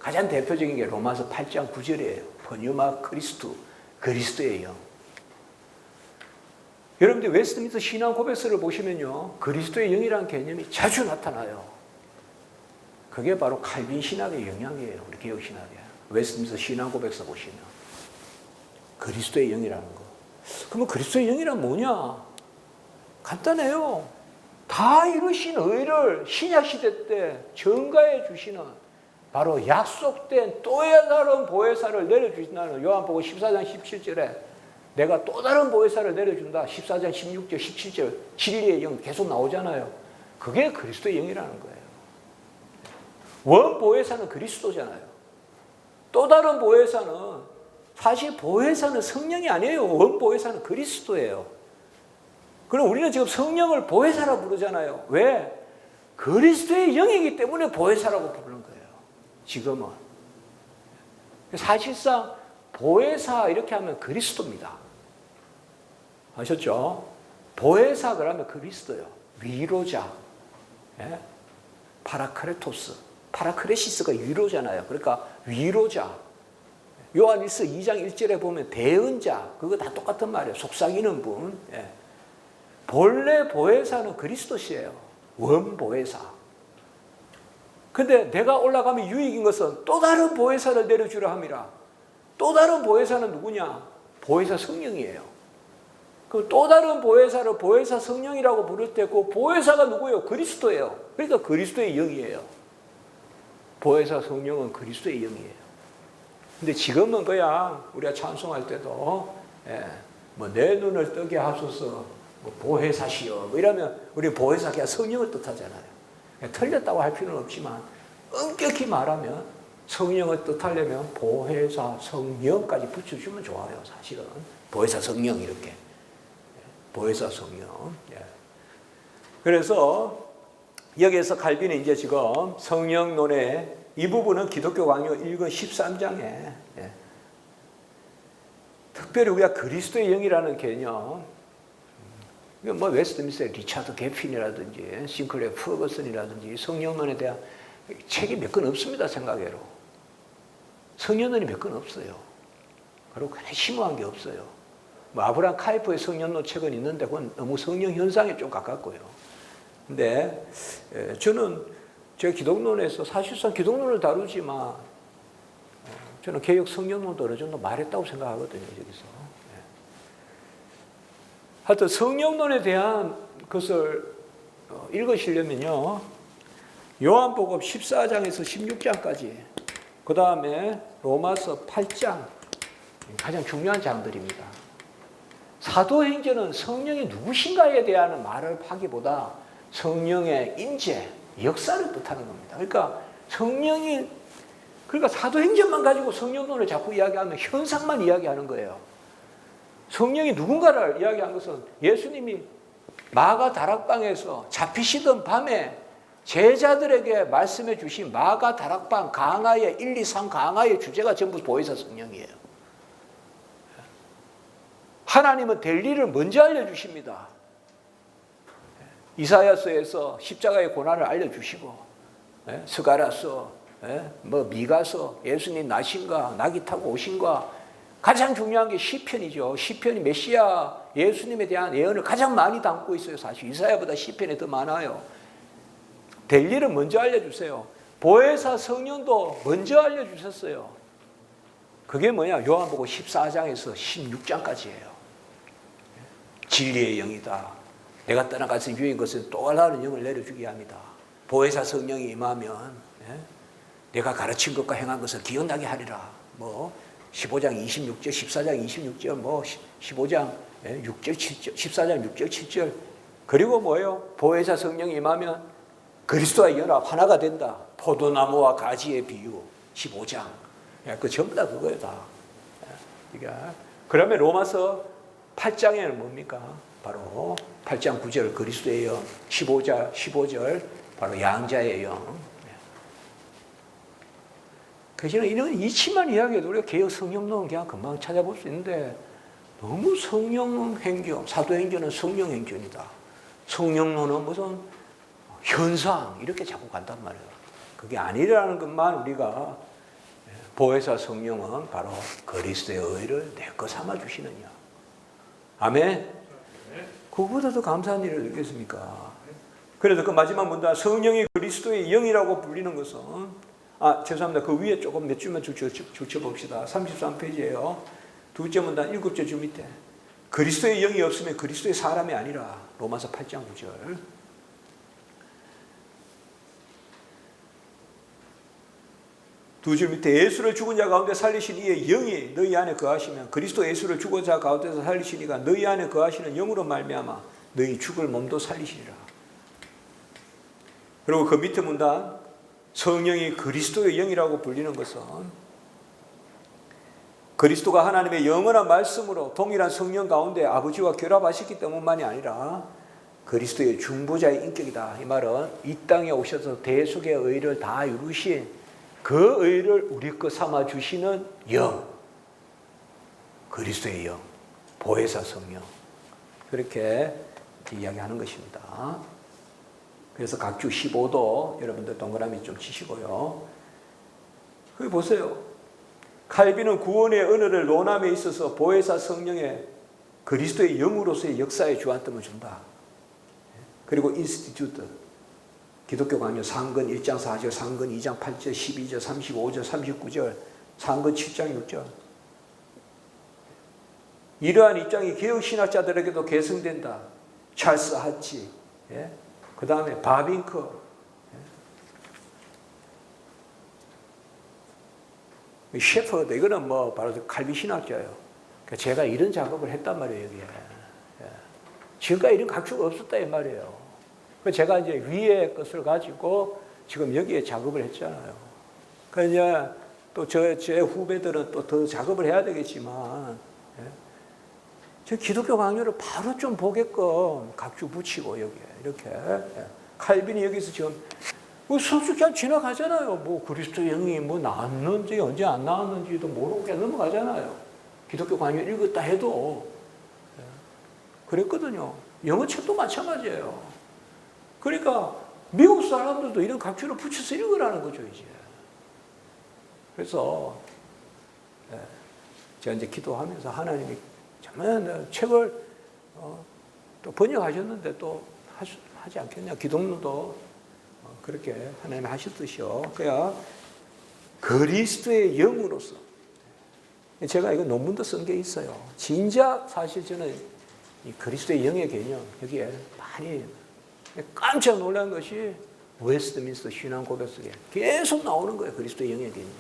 가장 대표적인 게 로마서 8장 9절이에요. 포뉴마 크리스투, 그리스도의 영. 여러분들 웨스트민스터 신앙 고백서를 보시면요. 그리스도의 영이라는 개념이 자주 나타나요. 그게 바로 칼빈 신학의 영향이에요. 우리 개혁 신학의. 웨스트민스터 신앙 고백서 보시면 그리스도의 영이라는 거. 그러면 그리스도의 영이란 뭐냐? 간단해요. 다 이루신 의를 신약시대 때 전가해 주시는 바로 약속된 또 다른 보혜사를 내려주신다는 요한복음 14장 17절에 내가 또 다른 보혜사를 내려준다. 14장 16절 17절 진리의 영 계속 나오잖아요. 그게 그리스도의 영이라는 거예요. 원 보혜사는 그리스도잖아요. 또 다른 보혜사는 사실 보혜사는 성령이 아니에요. 원 보혜사는 그리스도예요. 그럼 우리는 지금 성령을 보혜사라고 부르잖아요. 왜? 그리스도의 영이기 때문에 보혜사라고 부르는 거예요. 지금은. 사실상 보혜사 이렇게 하면 그리스도입니다. 아셨죠? 보혜사 그러면 그리스도예요. 위로자. 예? 파라크레토스. 파라크레시스가 위로잖아요. 그러니까 위로자. 요한일서 2장 1절에 보면 대언자. 그거 다 똑같은 말이에요. 속삭이는 분. 예. 본래 보혜사는 그리스도시예요. 원보혜사. 근데 내가 올라가면 유익인 것은 또 다른 보혜사를 내려주려 함이라. 또 다른 보혜사는 누구냐? 보혜사 성령이에요. 그 또 다른 보혜사를 보혜사 성령이라고 부를 때 그 보혜사가 누구예요? 그리스도예요. 그러니까 그리스도의 영이에요. 보혜사 성령은 그리스도의 영이에요. 근데 지금은 그냥 우리가 찬송할 때도 뭐 내 눈을 뜨게 하소서 뭐 보혜사시여 뭐 이러면 우리 보혜사 그냥 성령을 뜻하잖아요. 틀렸다고 할 필요는 없지만 엄격히 말하면 성령을 뜻하려면 보혜사 성령까지 붙여주면 좋아요. 사실은 보혜사 성령 이렇게 보혜사 성령. 그래서 여기에서 칼빈이 이제 지금 성령론의 이 부분은 기독교 강요 1권 13장에 특별히 우리가 그리스도의 영이라는 개념, 뭐 웨스트민스터의 리차드 개핀이라든지 싱클레어 퍼거슨이라든지 성령론에 대한 책이 몇 권 없습니다. 생각외로. 성령론이 몇 권 없어요. 그리고 그냥 심오한 게 없어요. 뭐 아브라함 카이퍼의 성령론 책은 있는데 그건 너무 성령 현상에 좀 가깝고요. 근데 저는 제 기독론에서 사실상 기독론을 다루지만 저는 개혁 성령론도 어느 정도 말했다고 생각하거든요. 여기서. 하여튼 성령론에 대한 것을 읽으시려면요. 요한복음 14장에서 16장까지 그 다음에 로마서 8장 가장 중요한 장들입니다. 사도행전은 성령이 누구신가에 대한 말을 하기보다 성령의 인재, 역사를 뜻하는 겁니다. 그러니까 성령이 그러니까 사도행전만 가지고 성령론을 자꾸 이야기하면 현상만 이야기하는 거예요. 성령이 누군가를 이야기한 것은 예수님이 마가 다락방에서 잡히시던 밤에 제자들에게 말씀해 주신 마가 다락방 강화의 1, 2, 3 강화의 주제가 전부 보혜사 성령이에요. 하나님은 될 일을 먼저 알려주십니다. 이사야서에서 십자가의 고난을 알려주시고, 스가랴서, 미가서, 예수님 나신가, 낙이 타고 오신가, 가장 중요한 게 시편이죠. 시편이 메시아 예수님에 대한 예언을 가장 많이 담고 있어요. 사실 이사야보다 시편이 더 많아요. 될 일은 먼저 알려주세요. 보혜사 성령도 먼저 알려주셨어요. 그게 뭐냐? 요한복음 14장에서 16장까지예요. 진리의 영이다. 내가 떠나가서 유인 것은 또 다른 영을 내려주게 합니다. 보혜사 성령이 임하면 내가 가르친 것과 행한 것을 기억나게 하리라. 15장 26절, 14장 26절, 15장 6절, 7절, 14장 6절, 7절. 그리고 뭐예요? 보혜사 성령이 임하면 그리스도와 연합 하나가 된다. 포도나무와 가지의 비유 15장. 그 전부 다 그거예요, 다. 그러면 로마서 8장에는 뭡니까? 바로 8장 9절 그리스도의 영, 15절 바로 양자의 영. 그래서 이런 이치만 이야기해도 우리가 개혁 성령론은 그냥 금방 찾아볼 수 있는데 너무 성령 행전, 사도행전은 성령 행전이다. 성령론은 무슨 현상 이렇게 자꾸 간단 말이에요. 그게 아니라는 것만 우리가 보혜사 성령은 바로 그리스도의 의를 내 거 삼아 주시느냐. 아멘. 그거보다 더 감사한 일을 있겠습니까? 그래서 그 마지막 문단 성령이 그리스도의 영이라고 불리는 것은 죄송합니다. 그 위에 조금 몇 줄만 줄쳐봅시다. 33페이지에요. 두째 문단 7째 줄 밑에 그리스도의 영이 없으면 그리스도의 사람이 아니라 로마서 8장 9절. 두 줄 밑에 예수를 죽은 자 가운데 살리신 이의 영이 너희 안에 거하시면 그리스도 예수를 죽은 자 가운데서 살리시니까 너희 안에 거하시는 영으로 말미암아 너희 죽을 몸도 살리시리라. 그리고 그 밑에 문단 성령이 그리스도의 영이라고 불리는 것은 그리스도가 하나님의 영원한 말씀으로 동일한 성령 가운데 아버지와 결합하셨기 때문만이 아니라 그리스도의 중보자의 인격이다. 이 말은 이 땅에 오셔서 대속의 의를 다 이루신 그 의를 우리 것 삼아 주시는 영, 그리스도의 영, 보혜사 성령, 그렇게 이야기하는 것입니다. 그래서 각주 15도 여러분들 동그라미 좀 치시고요. 거기 보세요. 칼빈은 구원의 언어를 논함에 있어서 보혜사 성령의 그리스도의 영으로서의 역사에 주안점을 준다. 그리고 인스티튜트 기독교 강요 상근 1장 4절, 상근 2장 8절, 12절, 35절, 39절, 상근 7장 6절. 이러한 입장이 개혁신학자들에게도 계승된다. 찰스 하치, 그 다음에 바빙커, 셰퍼드, 이거는 바로 칼빈 신학자예요. 그러니까 제가 이런 작업을 했단 말이에요, 여기에. 지금까지 이런 각주가 없었다, 이 말이에요. 제가 이제 위의 것을 가지고 지금 여기에 작업을 했잖아요. 그러니까 또 제 후배들은 또 더 작업을 해야 되겠지만, 저 기독교 강요를 바로 좀 보게끔 각주 붙이고 여기에 이렇게. 칼빈이 여기서 지금 솔직히 그냥 지나가잖아요. 그리스도 영이 나왔는지 언제 안 나왔는지도 모르고 그냥 넘어가잖아요. 기독교 강요 읽었다 해도 그랬거든요. 영어 책도 마찬가지예요. 그러니까 미국 사람들도 이런 각주를 붙여서 읽으라는 거죠, 이제. 그래서 제가 이제 기도하면서 하나님이 정말 책을 또 번역하셨는데 또 하지 않겠냐. 기독론도 그렇게 하나님이 하셨듯이요. 그야 그리스도의 영으로서 제가 이거 논문도 쓴 게 있어요. 진짜 사실 저는 이 그리스도의 영의 개념 여기에 많이 깜짝 놀란 것이 웨스트민스터 신앙 고백 속에 계속 나오는 거예요. 그리스도의 영의 개념이.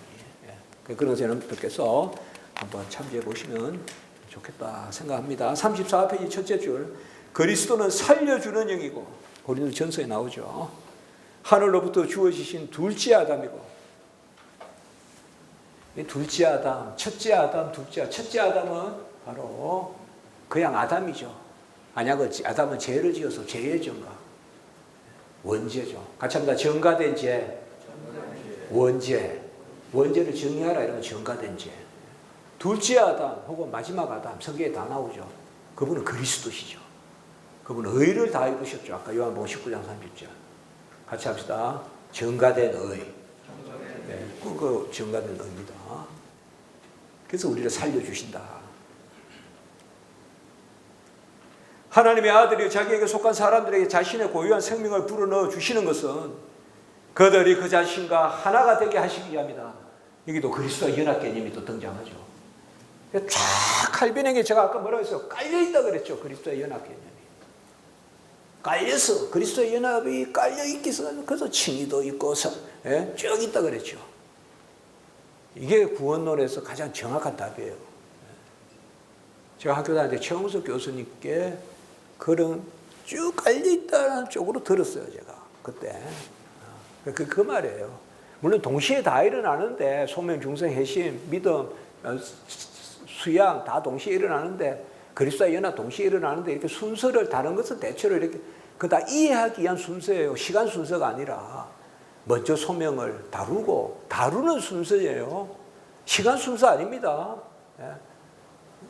그런 것을 여러분들께서 한번 참조해 보시면 좋겠다 생각합니다. 34페이지 첫째 줄. 그리스도는 살려주는 영이고, 고린도전서에 나오죠. 하늘로부터 주어지신 둘째 아담이고, 이 둘째 아담, 첫째 아담, 첫째 아담은 바로 그냥 아담이죠. 만약 아담은 죄를 지어서 죄의 전가. 원죄죠. 같이 합니다. 정가된 죄, 원죄. 원죄를 정의하라 이런 정가된 죄. 둘째 아담 혹은 마지막 아담 성경에 다 나오죠. 그분은 그리스도시죠. 그분은 의를 다 이루셨죠. 아까 요한복음 19장 30절. 같이 합시다. 정가된 의. 네, 그 정가된 의입니다. 그래서 우리를 살려주신다. 하나님의 아들이 자기에게 속한 사람들에게 자신의 고유한 생명을 불어넣어 주시는 것은 그들이 그 자신과 하나가 되게 하시기 위함이다. 여기도 그리스도와 연합 개념이 또 등장하죠. 쫙 칼빈에게 제가 아까 뭐라고 했어요? 깔려있다 그랬죠. 그리스도의 연합 개념이. 깔려서 그리스도의 연합이 깔려있기 위해서 그래서 칭의도 있고 쭉 있다 그랬죠. 이게 구원론에서 가장 정확한 답이에요. 제가 학교 다닐 때 최홍석 교수님께 그런 쭉 깔려있다는 쪽으로 들었어요. 제가 그때. 그 말이에요. 물론 동시에 다 일어나는데 소명, 중생, 회심, 믿음, 수양 다 동시에 일어나는데 그리스도와 연합 동시에 일어나는데 이렇게 순서를 다른 것은 대체로 이렇게 그 다 이해하기 위한 순서예요. 시간 순서가 아니라 먼저 소명을 다루는 순서예요. 시간 순서 아닙니다.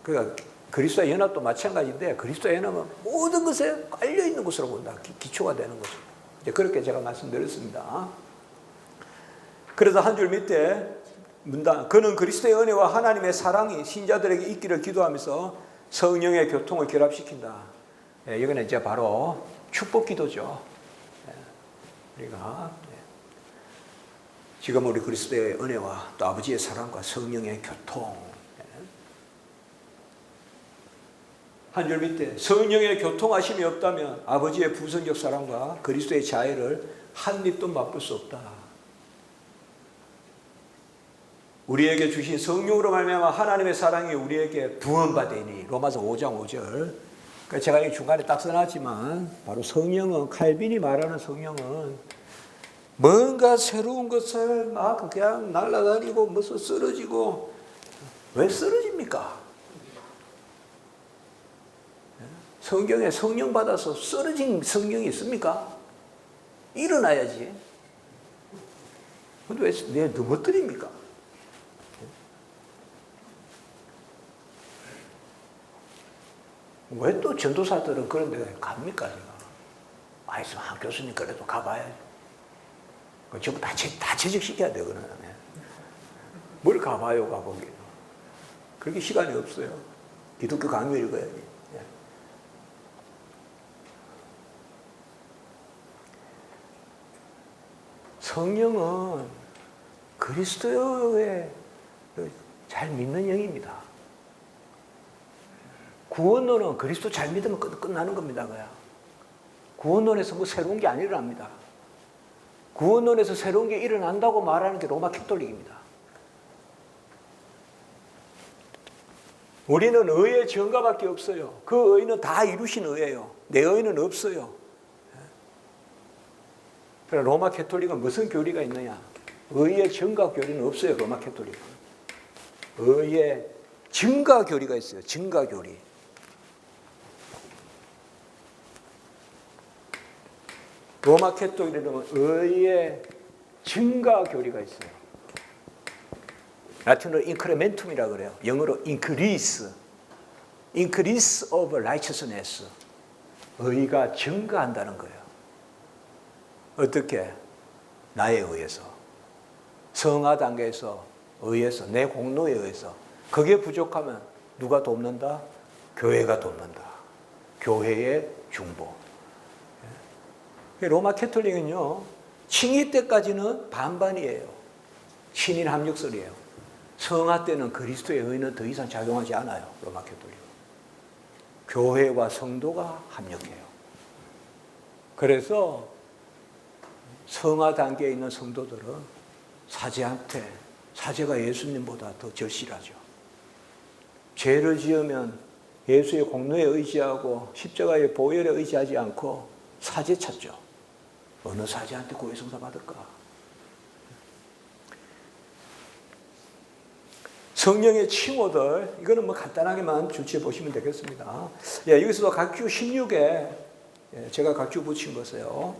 그러니까 그리스도와 연합도 마찬가지인데 그리스도와 연합은 모든 것에 깔려 있는 것으로 본다. 기초가 되는 것으로. 이제 그렇게 제가 말씀드렸습니다. 그래서 한 줄 밑에 문단 그는 그리스도의 은혜와 하나님의 사랑이 신자들에게 있기를 기도하면서 성령의 교통을 결합시킨다. 여기는 이제 바로 축복 기도죠. 우리가 지금 우리 그리스도의 은혜와 또 아버지의 사랑과 성령의 교통. 한 줄 밑에 성령의 교통하심이 없다면 아버지의 부성적 사랑과 그리스도의 자애를 한 입도 맛볼 수 없다. 우리에게 주신 성령으로 말미암아 하나님의 사랑이 우리에게 부원받으니 로마서 5장 5절. 그러니까 제가 이 중간에 딱 써놨지만 바로 성령은 칼빈이 말하는 성령은 뭔가 새로운 것을 막 그냥 날아다니고 무슨 쓰러지고 왜 쓰러집니까? 성경에 성령 받아서 쓰러진 성경이 있습니까? 일어나야지. 근데 왜 내 넘어뜨립니까? 왜 또 전도사들은 그런 데 갑니까? 제가. 한 교수님 그래도 가봐야지. 전부 다 채직시켜야 되거든요. 뭘 가봐요, 가보기. 그렇게 시간이 없어요. 기독교 강요 읽어야지. 성령은 그리스도의 잘 믿는 영입니다. 구원론은 그리스도 잘 믿으면 끝나는 겁니다. 그냥. 구원론에서 뭐 새로운 게 안 일어납니다. 구원론에서 새로운 게 일어난다고 말하는 게 로마 캐톨릭입니다. 우리는 의의 증가밖에 없어요. 그 의는 다 이루신 의예요. 내 의는 없어요. 그래서 로마 캐톨릭은 무슨 교리가 있느냐? 의의 증가 교리는 없어요. 로마 캐톨릭은. 의의 증가 교리가 있어요. 증가 교리. 로마 캐톨릭은 의의 증가 교리가 있어요. 라틴어로 incrementum이라고 그래요. 영어로 increase of righteousness. 의가 증가한다는 거예요. 어떻게? 나에 의해서. 성화 단계에서 의해서, 내 공로에 의해서. 그게 부족하면 누가 돕는다? 교회가 돕는다. 교회의 중보. 로마 캐톨릭은요, 칭의 때까지는 반반이에요. 신인 합력설이에요. 성화 때는 그리스도의 의는 더 이상 작용하지 않아요. 로마 캐톨릭은. 교회와 성도가 합력해요. 그래서 성화 단계에 있는 성도들은 사제가 예수님보다 더 절실하죠. 죄를 지으면 예수의 공로에 의지하고 십자가의 보혈에 의지하지 않고 사제 찾죠. 어느 사제한테 고해성사 받을까? 성령의 칭호들, 이거는 뭐 간단하게만 주치해 보시면 되겠습니다. 여기서도 각주 16에 제가 각주 붙인 것이에요.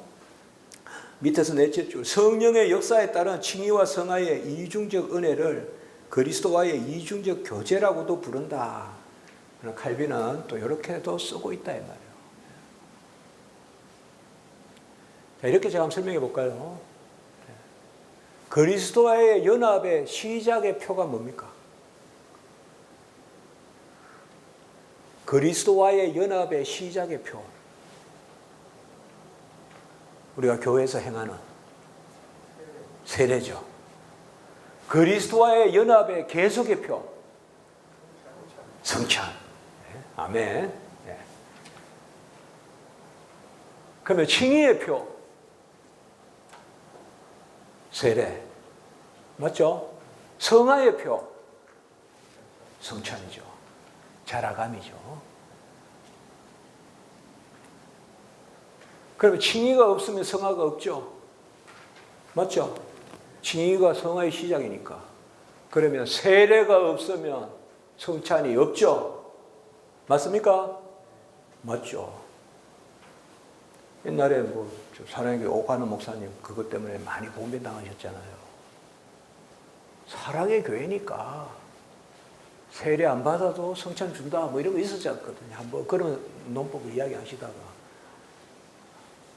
밑에서 넷째 줄, 성령의 역사에 따른 칭의와 성화의 이중적 은혜를 그리스도와의 이중적 교제라고도 부른다. 칼빈은 또 이렇게도 쓰고 있다 이 말이에요. 자, 이렇게 제가 한번 설명해 볼까요? 그리스도와의 연합의 시작의 표가 뭡니까? 그리스도와의 연합의 시작의 표. 우리가 교회에서 행하는 세례죠. 그리스도와의 연합의 계속의 표. 성찬. 아멘. 네. 그러면 칭의의 표. 세례. 맞죠? 성화의 표. 성찬이죠. 자라감이죠. 그러면 칭의가 없으면 성화가 없죠. 맞죠? 칭의가 성화의 시작이니까. 그러면 세례가 없으면 성찬이 없죠. 맞습니까? 맞죠. 옛날에 사랑의 오가는 목사님 그것 때문에 많이 봉변당하셨잖아요. 사랑의 교회니까 세례 안 받아도 성찬 준다 이런 거 있었잖거든요. 한번 그런 논법을 이야기하시다가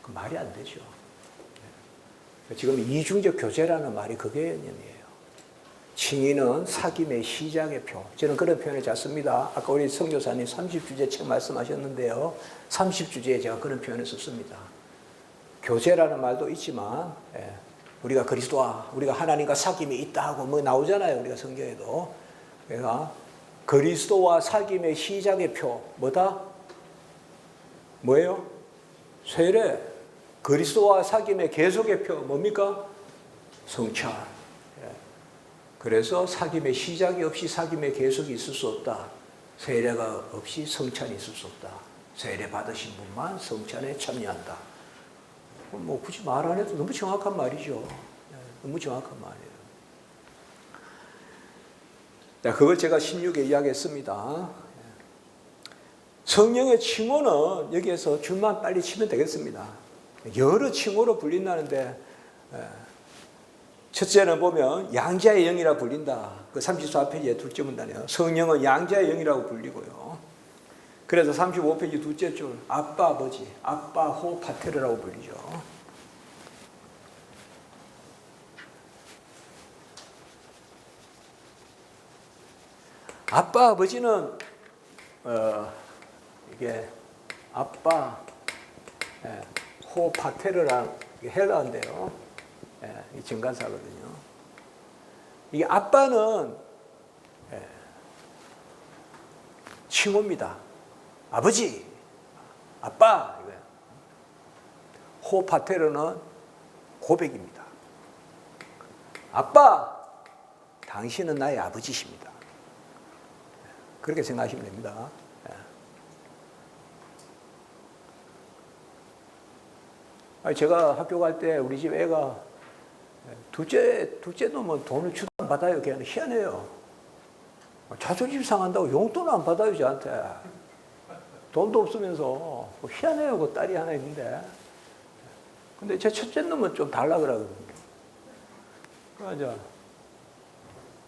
그 말이 안 되죠. 지금 이중적 교제라는 말이 그 개념이에요. 칭의는 사귐의 시작의 표. 저는 그런 표현을 잘 씁니다. 아까 우리 선교사님 30주제 책 말씀하셨는데요. 30주제에 제가 그런 표현을 썼습니다. 교제라는 말도 있지만 우리가 그리스도와 우리가 하나님과 사귐이 있다 하고 나오잖아요. 우리가 성경에도. 그러니까 그리스도와 사귐의 시작의 표 뭐다? 뭐예요? 세례. 그리스도와 사귐의 계속의 표 뭡니까? 성찬. 그래서 사귐의 시작이 없이 사귐의 계속이 있을 수 없다. 세례가 없이 성찬이 있을 수 없다. 세례 받으신 분만 성찬에 참여한다. 굳이 말 안 해도 너무 정확한 말이죠. 너무 정확한 말이에요. 자, 그걸 제가 16에 이야기했습니다. 성령의 칭호는 여기에서 줄만 빨리 치면 되겠습니다. 여러 칭호로 불린다는데 첫째는 보면 양자의 영이라 불린다. 그 34페이지의 둘째 문단이에요. 성령은 양자의 영이라고 불리고요. 그래서 35페이지 둘째 줄 아빠 아버지, 아빠 호 파테르라고 불리죠. 아빠 아버지는 이게 아빠 호 파테르랑 헬라어인데요. 이 증간사거든요. 이게 아빠는 칭호입니다. 아버지, 아빠. 호파테르는 고백입니다. 아빠, 당신은 나의 아버지십니다. 그렇게 생각하시면 됩니다. 제가 학교 갈 때 우리 집 애가 둘째 놈은 돈을 주도 안 받아요. 걔는 희한해요. 자존심 상한다고 용돈을 안 받아요, 저한테. 돈도 없으면서. 희한해요, 그 딸이 하나 있는데. 근데 제 첫째 놈은 좀 달라 그러거든요. 그래서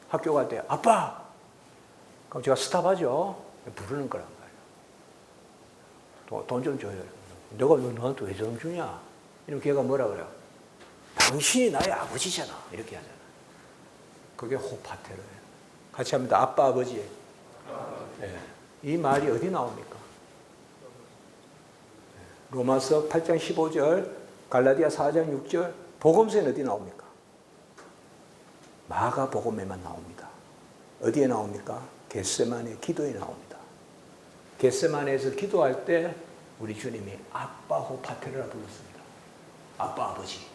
학교 갈 때, 아빠! 그럼 제가 스탑하죠. 부르는 거란 말이에요. 돈 좀 줘요. 내가 너한테 왜 돈 주냐? 이러면 걔가 뭐라 그래요? 당신이 나의 아버지잖아. 이렇게 하잖아. 그게 호파테르예요. 같이 합니다. 아빠, 아버지. 네. 이 말이 어디 나옵니까? 로마서 8장 15절, 갈라디아 4장 6절, 복음서에는 어디 나옵니까? 마가복음에만 나옵니다. 어디에 나옵니까? 겟세마네 기도에 나옵니다. 겟세마네에서 기도할 때 우리 주님이 아빠 호파테르라 불렀습니다. 아빠, 아버지.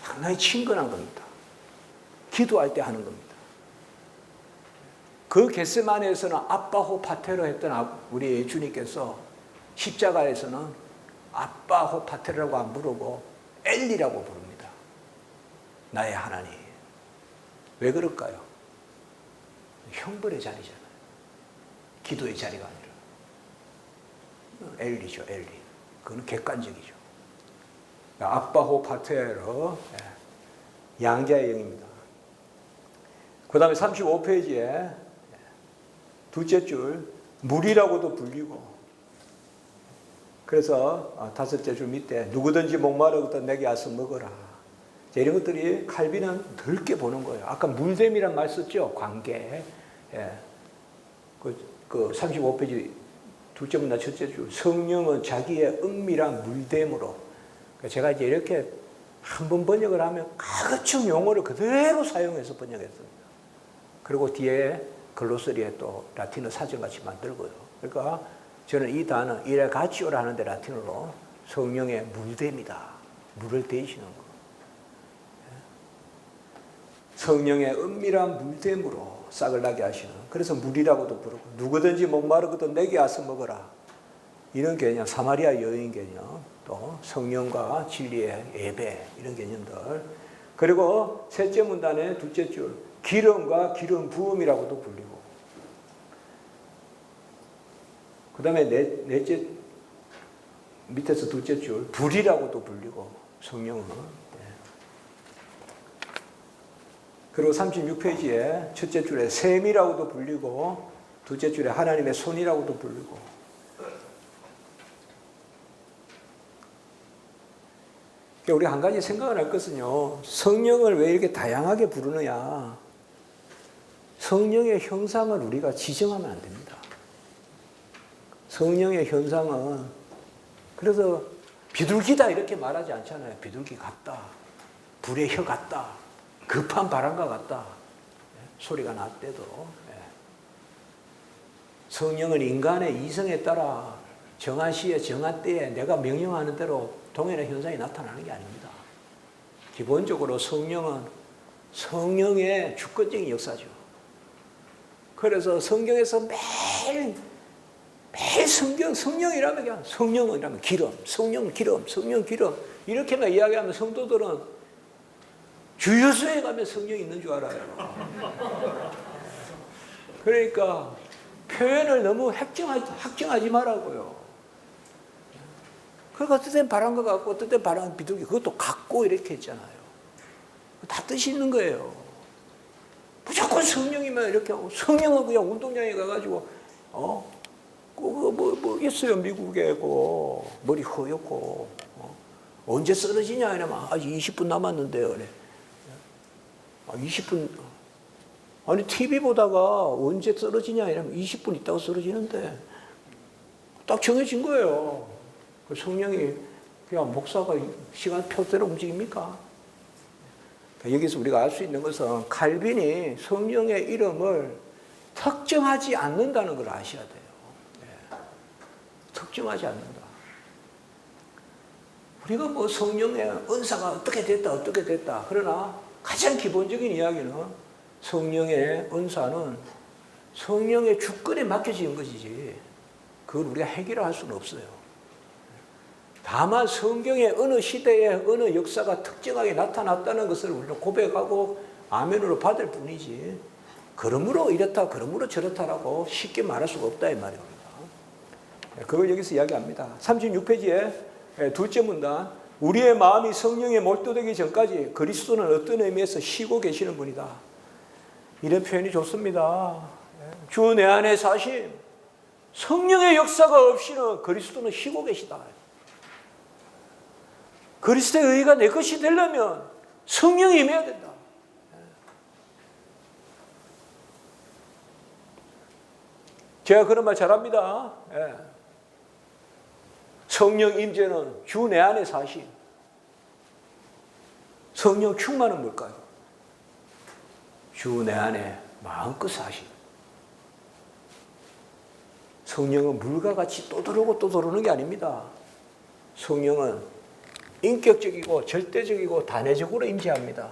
상당히 친근한 겁니다. 기도할 때 하는 겁니다. 그 겟세마네에서는 아빠 호파테르 했던 우리 주님께서 십자가에서는 아빠 호파테르라고 안 부르고 엘리라고 부릅니다. 나의 하나님. 왜 그럴까요? 형벌의 자리잖아요. 기도의 자리가 아니라. 엘리죠, 엘리. 그건 객관적이죠. 아빠호 파테르, 양자의 영입니다. 그 다음에 35페이지에 둘째 줄, 물이라고도 불리고, 그래서 다섯째 줄 밑에 누구든지 목마르거든 내게 와서 먹어라. 이런 것들이 칼빈은 넓게 보는 거예요. 아까 물됨이란 말 썼죠? 관계. 그 35페이지 둘째 문단 첫째 줄, 성령은 자기의 은밀한 물됨으로. 제가 이제 이렇게 한번 번역을 하면 가급적 용어를 그대로 사용해서 번역했습니다. 그리고 뒤에 글로서리에 또 라틴어 사전같이 만들고요. 그러니까 저는 이 단어 이레 가치오라 하는데 라틴어로 성령의 물됨이다. 물을 대시는 거. 성령의 은밀한 물됨으로 싹을 나게 하시는. 그래서 물이라고도 부르고 누구든지 목마르거든 내게 와서 먹어라. 이런 개념, 사마리아 여인 개념, 또 성령과 진리의 예배 이런 개념들. 그리고 셋째 문단의 둘째 줄 기름과 기름 부음이라고도 불리고, 그 다음에 넷째 밑에서 둘째 줄 불이라고도 불리고 성령은. 그리고 36페이지에 첫째 줄에 셈이라고도 불리고 둘째 줄에 하나님의 손이라고도 불리고. 우리 한 가지 생각을 할 것은요, 성령을 왜 이렇게 다양하게 부르느냐. 성령의 형상을 우리가 지정하면 안 됩니다. 성령의 현상은, 그래서 비둘기다 이렇게 말하지 않잖아요. 비둘기 같다, 불의 혀 같다, 급한 바람과 같다, 소리가 났대도. 성령은 인간의 이성에 따라 정한 시에 정한 때에 내가 명령하는 대로 동일한 현상이 나타나는 게 아닙니다. 기본적으로 성령은 성령의 주권적인 역사죠. 그래서 성경에서 매일 성령이라면 그냥 성령이라면 기름, 성령 기름, 성령 기름 이렇게만 이야기하면 성도들은 주유소에 가면 성령이 있는 줄 알아요. 그러니까 표현을 너무 확정하지 말라고요. 그러니까 어떤 때는 바람과 같고 어떤 때는 바람 비둘기, 그것도 같고 이렇게 했잖아요. 다 뜻이 있는 거예요. 무조건 성령이면 이렇게 하고, 성령은 그냥 운동장에 가가지고 뭐 있어요. 미국에 머리 허옇고 언제 쓰러지냐 이러면 아직 20분 남았는데 그래. 20분 아니 TV 보다가 언제 쓰러지냐 이러면 20분 있다가 쓰러지는데 딱 정해진 거예요. 그 성령이 그냥 목사가 시간표대로 움직입니까? 여기서 우리가 알 수 있는 것은 칼빈이 성령의 이름을 특정하지 않는다는 걸 아셔야 돼요. 특정하지 않는다. 우리가 뭐 성령의 은사가 어떻게 됐다. 그러나 가장 기본적인 이야기는 성령의 은사는 성령의 주권에 맡겨진 것이지 그걸 우리가 해결할 수는 없어요. 다만 성경의 어느 시대에 어느 역사가 특정하게 나타났다는 것을 우리는 고백하고 아멘으로 받을 뿐이지, 그러므로 이렇다 그러므로 저렇다라고 쉽게 말할 수가 없다 이 말입니다. 그걸 여기서 이야기합니다. 36페이지에 둘째 문단, 우리의 마음이 성령에 몰두되기 전까지 그리스도는 어떤 의미에서 쉬고 계시는 분이다. 이런 표현이 좋습니다. 주 내 안에 사심, 성령의 역사가 없이는 그리스도는 쉬고 계시다. 그리스도의 의가 내 것이 되려면 성령이 임해야 된다. 제가 그런 말 잘합니다. 성령 임재는 주 내 안에 사심. 성령 충만은 뭘까요? 주 내 안에 마음껏 사심. 성령은 물과 같이 또 들어오는 게 아닙니다. 성령은 인격적이고 절대적이고 단회적으로 임재합니다.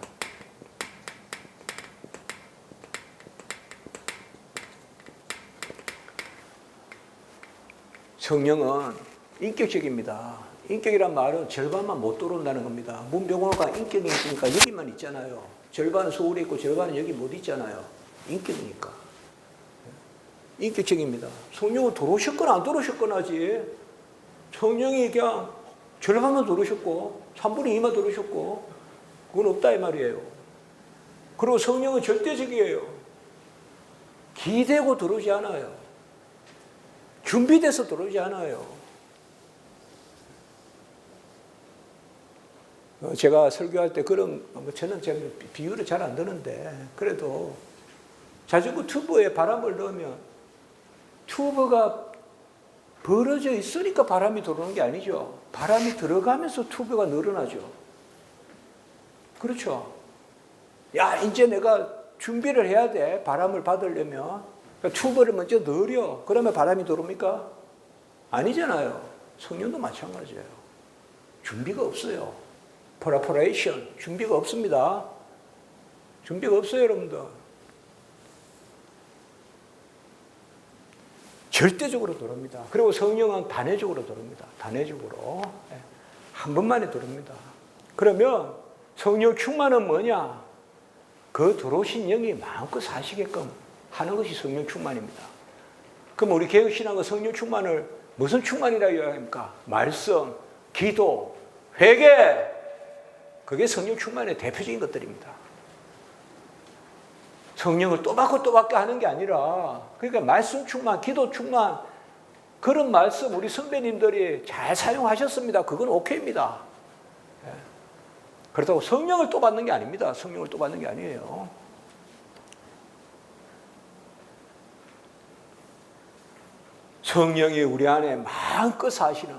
성령은 인격적입니다. 인격이란 말은 절반만 못 들어온다는 겁니다. 문병호가 인격이 있으니까 여기만 있잖아요. 절반은 서울에 있고 절반은 여기 못 있잖아요. 인격이니까. 인격적입니다. 성령은 들어오셨거나 안 들어오셨거나지. 성령이 그냥 절반만 들으셨고 3분의 2만 들으셨고 그건 없다 이 말이에요. 그리고 성령은 절대적이에요. 기대고 들어오지 않아요. 준비돼서 들어오지 않아요. 제가 설교할 때 그런 저는 비유를 잘 안 드는데 그래도 자전거 튜브에 바람을 넣으면 튜브가 벌어져 있으니까 바람이 들어오는 게 아니죠. 바람이 들어가면서 튜브가 늘어나죠. 그렇죠. 야, 이제 내가 준비를 해야 돼. 바람을 받으려면. 그러니까 튜브를 먼저 늘려. 그러면 바람이 들어옵니까? 아니잖아요. 성령도 마찬가지예요. 준비가 없어요. preparation. 준비가 없습니다. 준비가 없어요, 여러분들. 절대적으로 들어옵니다. 그리고 성령은 단회적으로 들어옵니다. 단회적으로. 한 번만에 들어옵니다. 그러면 성령 충만은 뭐냐? 그 들어오신 영이 마음껏 사시게끔 하는 것이 성령 충만입니다. 그럼 우리 개혁신앙은 성령 충만을 무슨 충만이라고 이야기합니까? 말씀, 기도, 회개. 그게 성령 충만의 대표적인 것들입니다. 성령을 또 받고 또 받게 하는 게 아니라 그러니까 말씀 충만, 기도 충만 그런 말씀 우리 선배님들이 잘 사용하셨습니다. 그건 오케이입니다. 그렇다고 성령을 또 받는 게 아닙니다. 성령을 또 받는 게 아니에요. 성령이 우리 안에 마음껏 사시는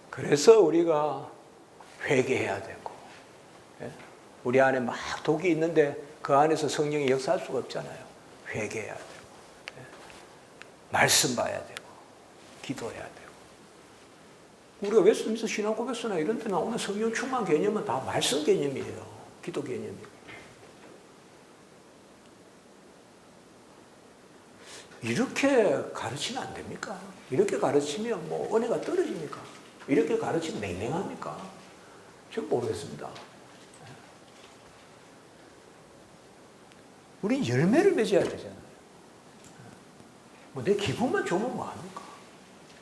그래서 우리가 회개해야 되고 우리 안에 막 독이 있는데 그 안에서 성령이 역사할 수가 없잖아요. 회개해야 되고 말씀 봐야 되고 기도해야 되고 우리가 웨스트민스터 신앙 고백서나 이런 데 나오는 성령 충만 개념은 다 말씀 개념이에요. 기도 개념이에요. 이렇게 가르치면 안 됩니까? 이렇게 가르치면 뭐 은혜가 떨어집니까? 이렇게 가르치면 맹맹합니까? 저는 모르겠습니다. 우린 열매를 맺어야 되잖아요. 뭐 내 기분만 좋으면 뭐합니까?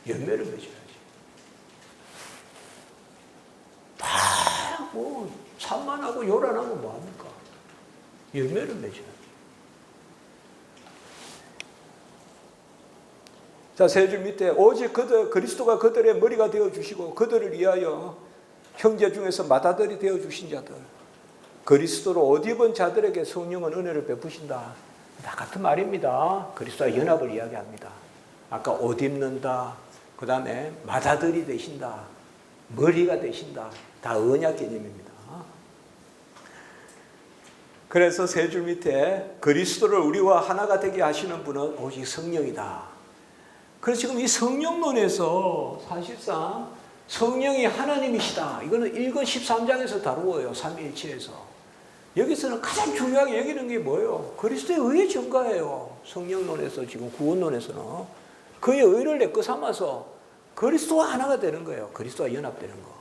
열매를 맺어야지. 뭐 산만하고 요란하면 뭐합니까? 열매를 맺어야지. 자, 세 줄 밑에 오직 그리스도가 그들의 머리가 되어주시고 그들을 위하여 형제 중에서 맏아들이 되어주신 자들 그리스도로 옷 입은 자들에게 성령은 은혜를 베푸신다. 다 같은 말입니다. 그리스도와 연합을 이야기합니다. 아까 옷 입는다. 그 다음에 맏아들이 되신다. 머리가 되신다. 다 언약 개념입니다. 그래서 세 줄 밑에 그리스도를 우리와 하나가 되게 하시는 분은 오직 성령이다. 그래서 지금 이 성령론에서 사실상 성령이 하나님이시다. 이거는 1권 13장에서 다루어요. 삼위일체에서. 여기서는 가장 중요하게 여기는 게 뭐예요? 그리스도의 의의 증가예요. 성령론에서 지금 구원론에서는 그의 의를 내거 삼아서 그리스도와 하나가 되는 거예요. 그리스도와 연합되는 거.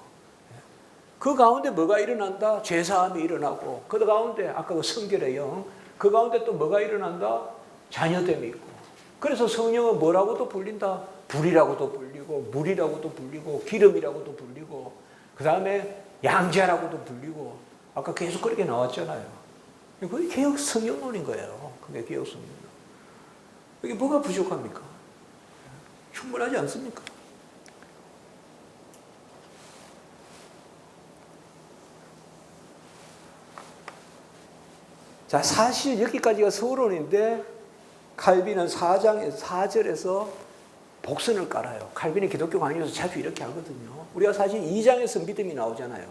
그 가운데 뭐가 일어난다? 죄사함이 일어나고 그 가운데 아까 그 성결의 영, 그 가운데 또 뭐가 일어난다? 자녀됨이 있고. 그래서 성령은 뭐라고도 불린다? 불이라고도 불리고 물이라고도 불리고 기름이라고도 불리고 그 다음에 양자라고도 불리고 아까 계속 그렇게 나왔잖아요. 그게 개혁 성령론인 거예요. 그게 개혁 성령론. 이게 뭐가 부족합니까? 충분하지 않습니까? 자, 사실 여기까지가 서론인데 칼빈은 4장에서 4절에서 복선을 깔아요. 칼빈이 기독교 강의에서 자주 이렇게 하거든요. 우리가 사실 2장에서 믿음이 나오잖아요.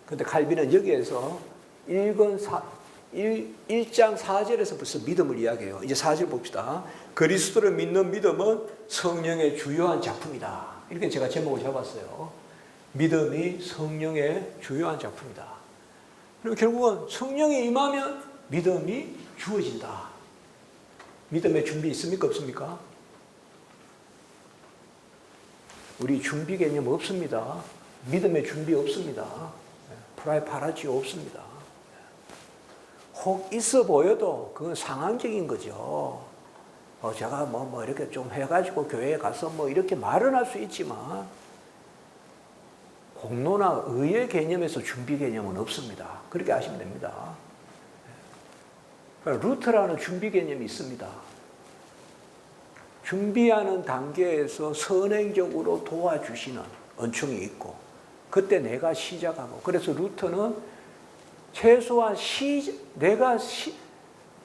그런데 칼빈은 여기에서 1장 4절에서 벌써 믿음을 이야기해요. 이제 4절 봅시다. 그리스도를 믿는 믿음은 성령의 주요한 작품이다. 이렇게 제가 제목을 잡았어요. 믿음이 성령의 주요한 작품이다. 그리고 결국은 성령이 임하면 믿음이 주어진다. 믿음의 준비 있습니까? 없습니까? 우리 준비 개념 없습니다. 믿음의 준비 없습니다. 프라이파라지오 없습니다. 혹 있어 보여도 그건 상황적인 거죠. 제가 뭐 이렇게 좀 해가지고 교회에 가서 뭐 이렇게 말은 할 수 있지만 공로나 의의 개념에서 준비 개념은 없습니다. 그렇게 아시면 됩니다. 그러니까 루트라는 준비 개념이 있습니다. 준비하는 단계에서 선행적으로 도와주시는 은총이 있고, 그때 내가 시작하고, 그래서 루트는 최소한 내가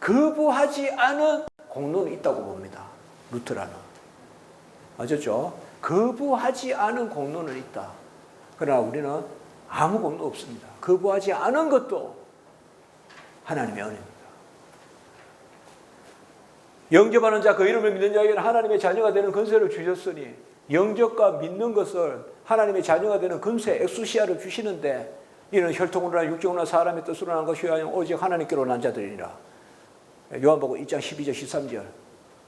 거부하지 않은 공로는 있다고 봅니다. 루트라는. 아셨죠? 거부하지 않은 공로는 있다. 그러나 우리는 아무 공로 없습니다. 거부하지 않은 것도 하나님의 은혜입니다. 영접하는 자, 그 이름을 믿는 자에게는 하나님의 자녀가 되는 권세를 주셨으니, 영접과 믿는 것을 하나님의 자녀가 되는 권세, 엑수시아를 주시는데, 이는 혈통으로나 육정으로나 사람의 뜻으로 난 것이 아니라 오직 하나님께로 난 자들이니라. 요한복음 1장 12절 13절.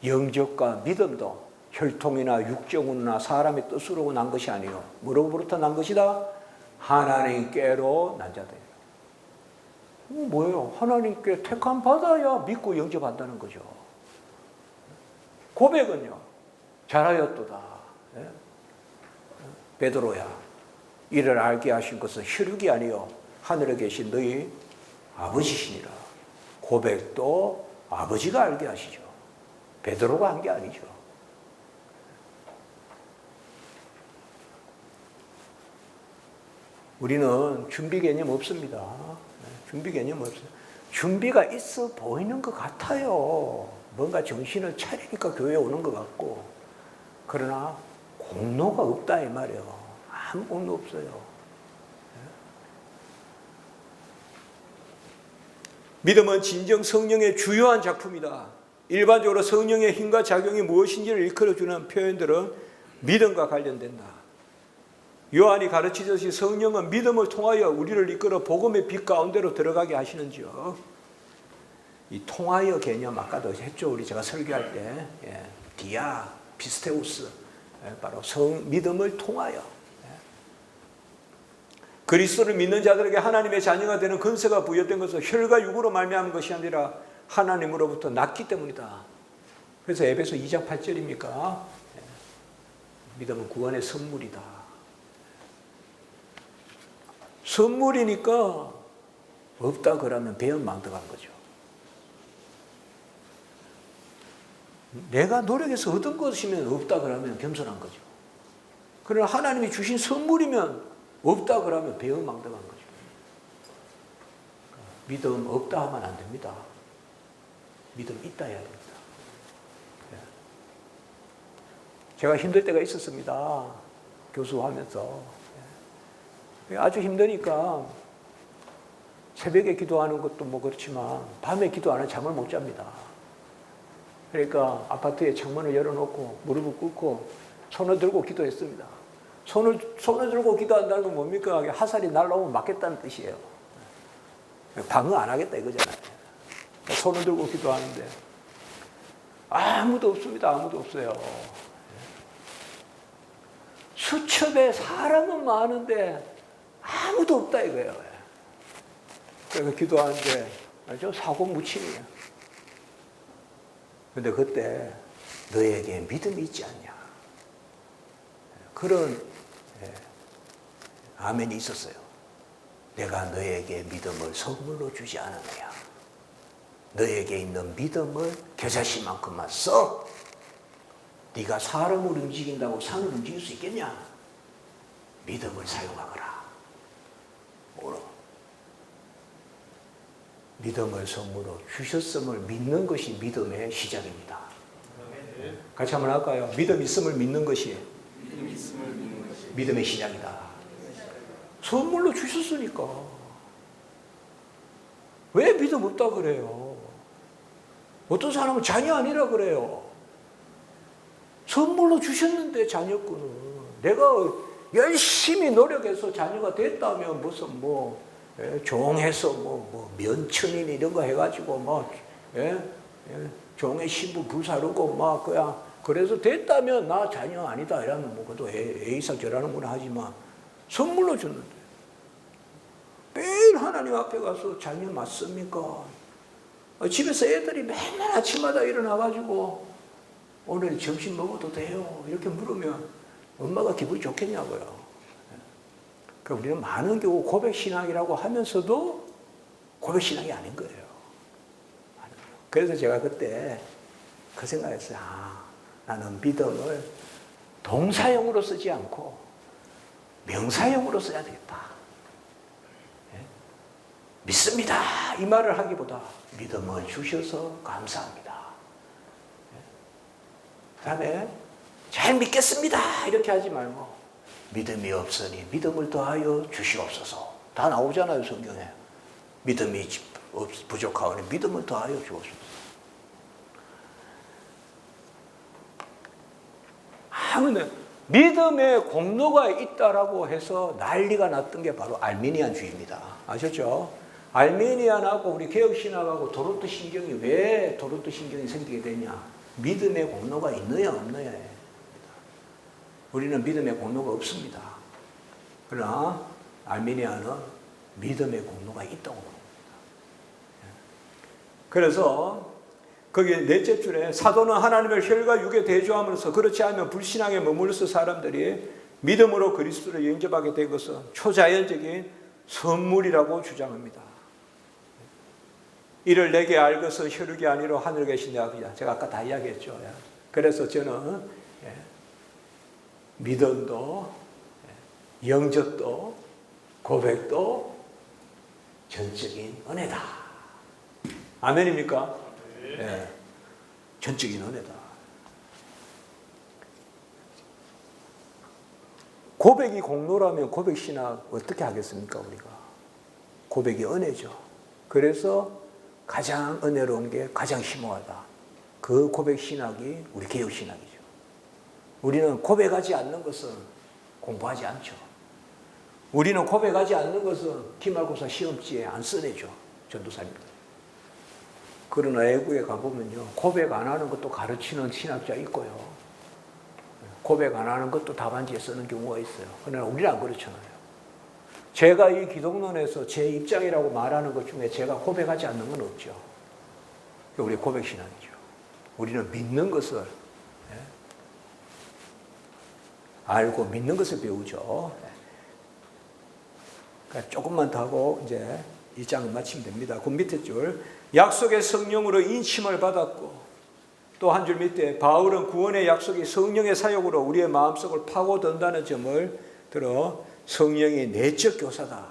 영접과 믿음도 혈통이나 육정으로나 사람의 뜻으로 난 것이 아니요 뭐로부터 난 것이다? 하나님께로 난 자들이라. 뭐예요? 하나님께 택함 받아야 믿고 영접한다는 거죠. 고백은요, 잘하였도다. 베드로야, 이를 알게 하신 것은 혈육이 아니요 하늘에 계신 너희 아버지시니라. 고백도 아버지가 알게 하시죠. 베드로가 한 게 아니죠. 우리는 준비 개념 없습니다. 준비 개념 없어요. 준비가 있어 보이는 것 같아요. 뭔가 정신을 차리니까 교회에 오는 것 같고, 그러나 공로가 없다 이 말이에요. 아무 공로 없어요. 믿음은 진정 성령의 주요한 작품이다. 일반적으로 성령의 힘과 작용이 무엇인지를 일컬어주는 표현들은 믿음과 관련된다. 요한이 가르치듯이 성령은 믿음을 통하여 우리를 이끌어 복음의 빛 가운데로 들어가게 하시는지요. 이 통하여 개념 아까도 했죠. 우리 제가 설교할 때 디아 피스테우스, 바로 믿음을 통하여 그리스도를 믿는 자들에게 하나님의 자녀가 되는 권세가 부여된 것은 혈과 육으로 말미암은 것이 아니라 하나님으로부터 났기 때문이다. 그래서 에베소 2장 8절입니까? 믿음은 구원의 선물이다. 선물이니까 없다 그러면 배은망덕한 거죠. 내가 노력해서 얻은 것이면 없다 그러면 겸손한 거죠. 그러나 하나님이 주신 선물이면 없다 그러면 배은망덕한 거죠. 믿음 없다 하면 안 됩니다. 믿음 있다 해야 됩니다. 제가 힘들 때가 있었습니다. 교수하면서. 아주 힘드니까 새벽에 기도하는 것도 뭐 그렇지만 밤에 기도하는 잠을 못 잡니다. 그러니까 아파트에 창문을 열어놓고 무릎을 꿇고 손을 들고 기도했습니다. 손을 들고 기도한다는 건 뭡니까? 화살이 날라오면 맞겠다는 뜻이에요. 방어 안 하겠다 이거잖아요. 손을 들고 기도하는데 아무도 없습니다. 아무도 없어요. 수첩에 사람은 많은데 아무도 없다 이거예요. 그래서 기도하는데 좀 사고 무침이에요. 근데 그때 너에게 믿음이 있지 않냐, 그런 아멘이 있었어요. 내가 너에게 믿음을 선물로 주지 않았느냐. 너에게 있는 믿음을 겨자씨만큼만 써. 네가 사람을 움직인다고 산을 움직일 수 있겠냐? 믿음을 사용하거라. 뭐로? 믿음을 선물로 주셨음을 믿는 것이 믿음의 시작입니다. 같이 한번 할까요? 믿음 있음을 믿는 것이 믿음의 시작이다. 선물로 주셨으니까. 왜 믿음 없다 그래요? 어떤 사람은 자녀 아니라 그래요. 선물로 주셨는데 자녀권은. 내가 열심히 노력해서 자녀가 됐다면 무슨 종해서 면천인 이런 거 해가지고 종의 신부 불사르고 그냥 그래서 됐다면 나 자녀 아니다 이러면 그것도 에이사 절하는구나 하지만 선물로 줬는데 매일 하나님 앞에 가서 자녀 맞습니까? 집에서 애들이 맨날 아침마다 일어나가지고 오늘 점심 먹어도 돼요? 이렇게 물으면 엄마가 기분이 좋겠냐고요. 그러니까 우리는 많은 경우 고백신앙이라고 하면서도 고백신앙이 아닌 거예요. 그래서 제가 그때 그 생각했어요. 나는 믿음을 동사형으로 쓰지 않고 명사형으로 써야 되겠다. 믿습니다. 이 말을 하기보다 믿음을 주셔서 감사합니다. 그 다음에 잘 믿겠습니다. 이렇게 하지 말고 믿음이 없으니 믿음을 더하여 주시옵소서. 다 나오잖아요, 성경에. 믿음이 부족하오니 믿음을 더하여 주옵소서. 하면 믿음의 공로가 있다라고 해서 난리가 났던 게 바로 알미니안주의입니다. 아셨죠? 알미니안하고 우리 개혁신학하고 도론토 신경이 왜 도론토 신경이 생기게 되냐? 믿음의 공로가 있느냐 없느냐. 우리는 믿음의 공로가 없습니다. 그러나 알미니안은 믿음의 공로가 있다고 봅니다. 그래서 거기 넷째 줄에 사도는 하나님을 혈과 육에 대조하면서 그렇지 않으면 불신앙에 머물러서 사람들이 믿음으로 그리스도를 영접하게 된 것은 초자연적인 선물이라고 주장합니다. 이를 내게 알고서 혈육이 아니라 하늘에 계신 내 아버지야. 제가 아까 다 이야기했죠. 그래서 저는 믿음도 영접도 고백도 전적인 은혜다. 아멘입니까? 네. 전적인 은혜다. 고백이 공로라면 고백신학 어떻게 하겠습니까? 우리가 고백이 은혜죠. 그래서 가장 은혜로운 게 가장 심오하다. 그 고백신학이 우리 개혁신학이죠. 우리는 고백하지 않는 것은 공부하지 않죠. 우리는 고백하지 않는 것은 기말고사 시험지에 안 써내죠. 전도사님들. 그러나 외국에 가보면요, 고백 안 하는 것도 가르치는 신학자 있고요, 고백 안 하는 것도 답안지에 쓰는 경우가 있어요. 그러나 우리는 안 그렇잖아요. 제가 이 기독론에서 제 입장이라고 말하는 것 중에 제가 고백하지 않는 건 없죠. 우리 고백신학이죠. 우리는 믿는 것을 알고 믿는 것을 배우죠. 그러니까 조금만 더 하고 이제 이 장을 마치면 됩니다. 그 밑에 줄, 약속의 성령으로 인침을 받았고, 또 한 줄 밑에 바울은 구원의 약속이 성령의 사역으로 우리의 마음속을 파고든다는 점을 들어 성령이 내적 교사다.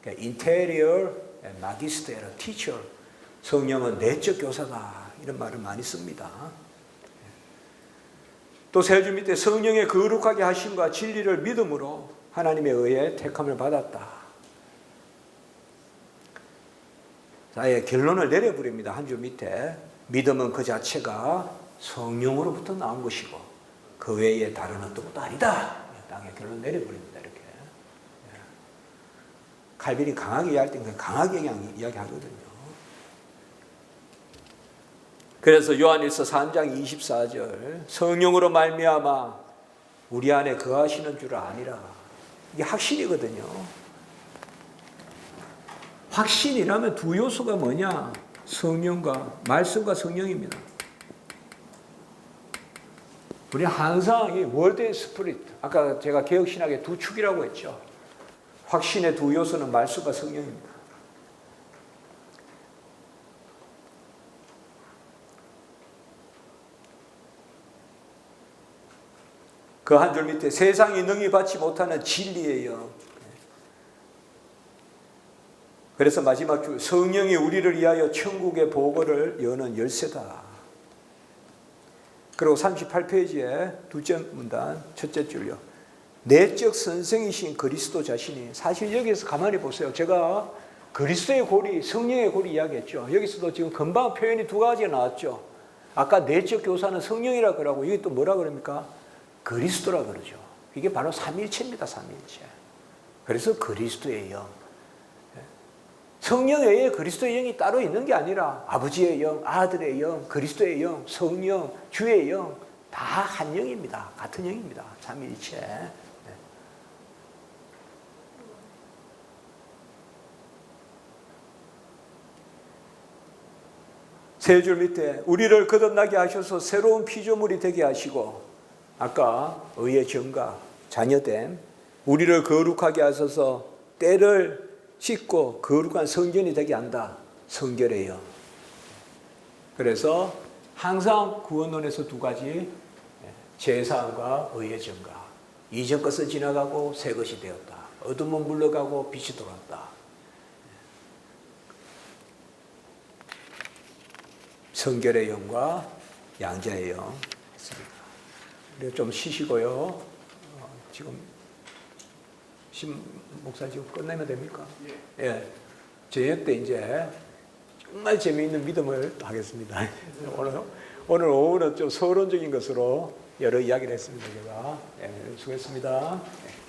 그러니까 interior magister, teacher. 성령은 내적 교사다. 이런 말을 많이 씁니다. 또 세 줄 밑에 성령의 거룩하게 하심과 진리를 믿음으로 하나님에 의해 택함을 받았다. 아예 결론을 내려버립니다. 한 줄 밑에 믿음은 그 자체가 성령으로부터 나온 것이고 그 외에 다른 어떤 것도 아니다. 땅에 결론 내려버립니다. 이렇게. 칼빈이 강하게 이야기할 때 강하게 이야기하거든요. 그래서 요한일서 3장 24절, 성령으로 말미암아 우리 안에 거하시는 줄 아니라. 이게 확신이거든요. 확신이라면 두 요소가 뭐냐? 성령과 말씀과 성령입니다. 우리 항상 이 월드 스피릿, 아까 제가 개혁신학의 두 축이라고 했죠. 확신의 두 요소는 말씀과 성령입니다. 그 한 줄 밑에 세상이 능히 받지 못하는 진리의 영. 그래서 마지막 줄, 성령이 우리를 위하여 천국의 보고를 여는 열쇠다. 그리고 38페이지에 두째 문단 첫째 줄요, 내적 선생이신 그리스도 자신이. 사실 여기서 가만히 보세요. 제가 그리스도의 고리, 성령의 고리 이야기했죠. 여기서도 지금 금방 표현이 두 가지가 나왔죠. 아까 내적 교사는 성령이라 그러고 여기 또 뭐라 그럽니까? 그리스도라 그러죠. 이게 바로 삼위일체입니다. 삼위일체. 그래서 그리스도의 영. 성령 외에 그리스도의 영이 따로 있는 게 아니라 아버지의 영, 아들의 영, 그리스도의 영, 성령, 주의 영, 다 한 영입니다. 같은 영입니다. 삼위일체. 세 줄 밑에 우리를 거듭나게 하셔서 새로운 피조물이 되게 하시고, 아까 의의 증가, 자녀됨, 우리를 거룩하게 하셔서 때를 씻고 거룩한 성전이 되게 한다. 성결해요. 그래서 항상 구원론에서 두 가지, 제사함과 의의 증가. 이전 것은 지나가고 새 것이 되었다. 어둠은 물러가고 빛이 돌아왔다. 성결의 영과 양자의 영 했습니다. 그리고 좀 쉬시고요. 지금 목사 지금 끝내면 됩니까? 예. 저녁 때 이제 정말 재미있는 믿음을 하겠습니다. 오늘 오후는 좀 서론적인 것으로 여러 이야기를 했습니다. 제가. 예, 수고했습니다. 예.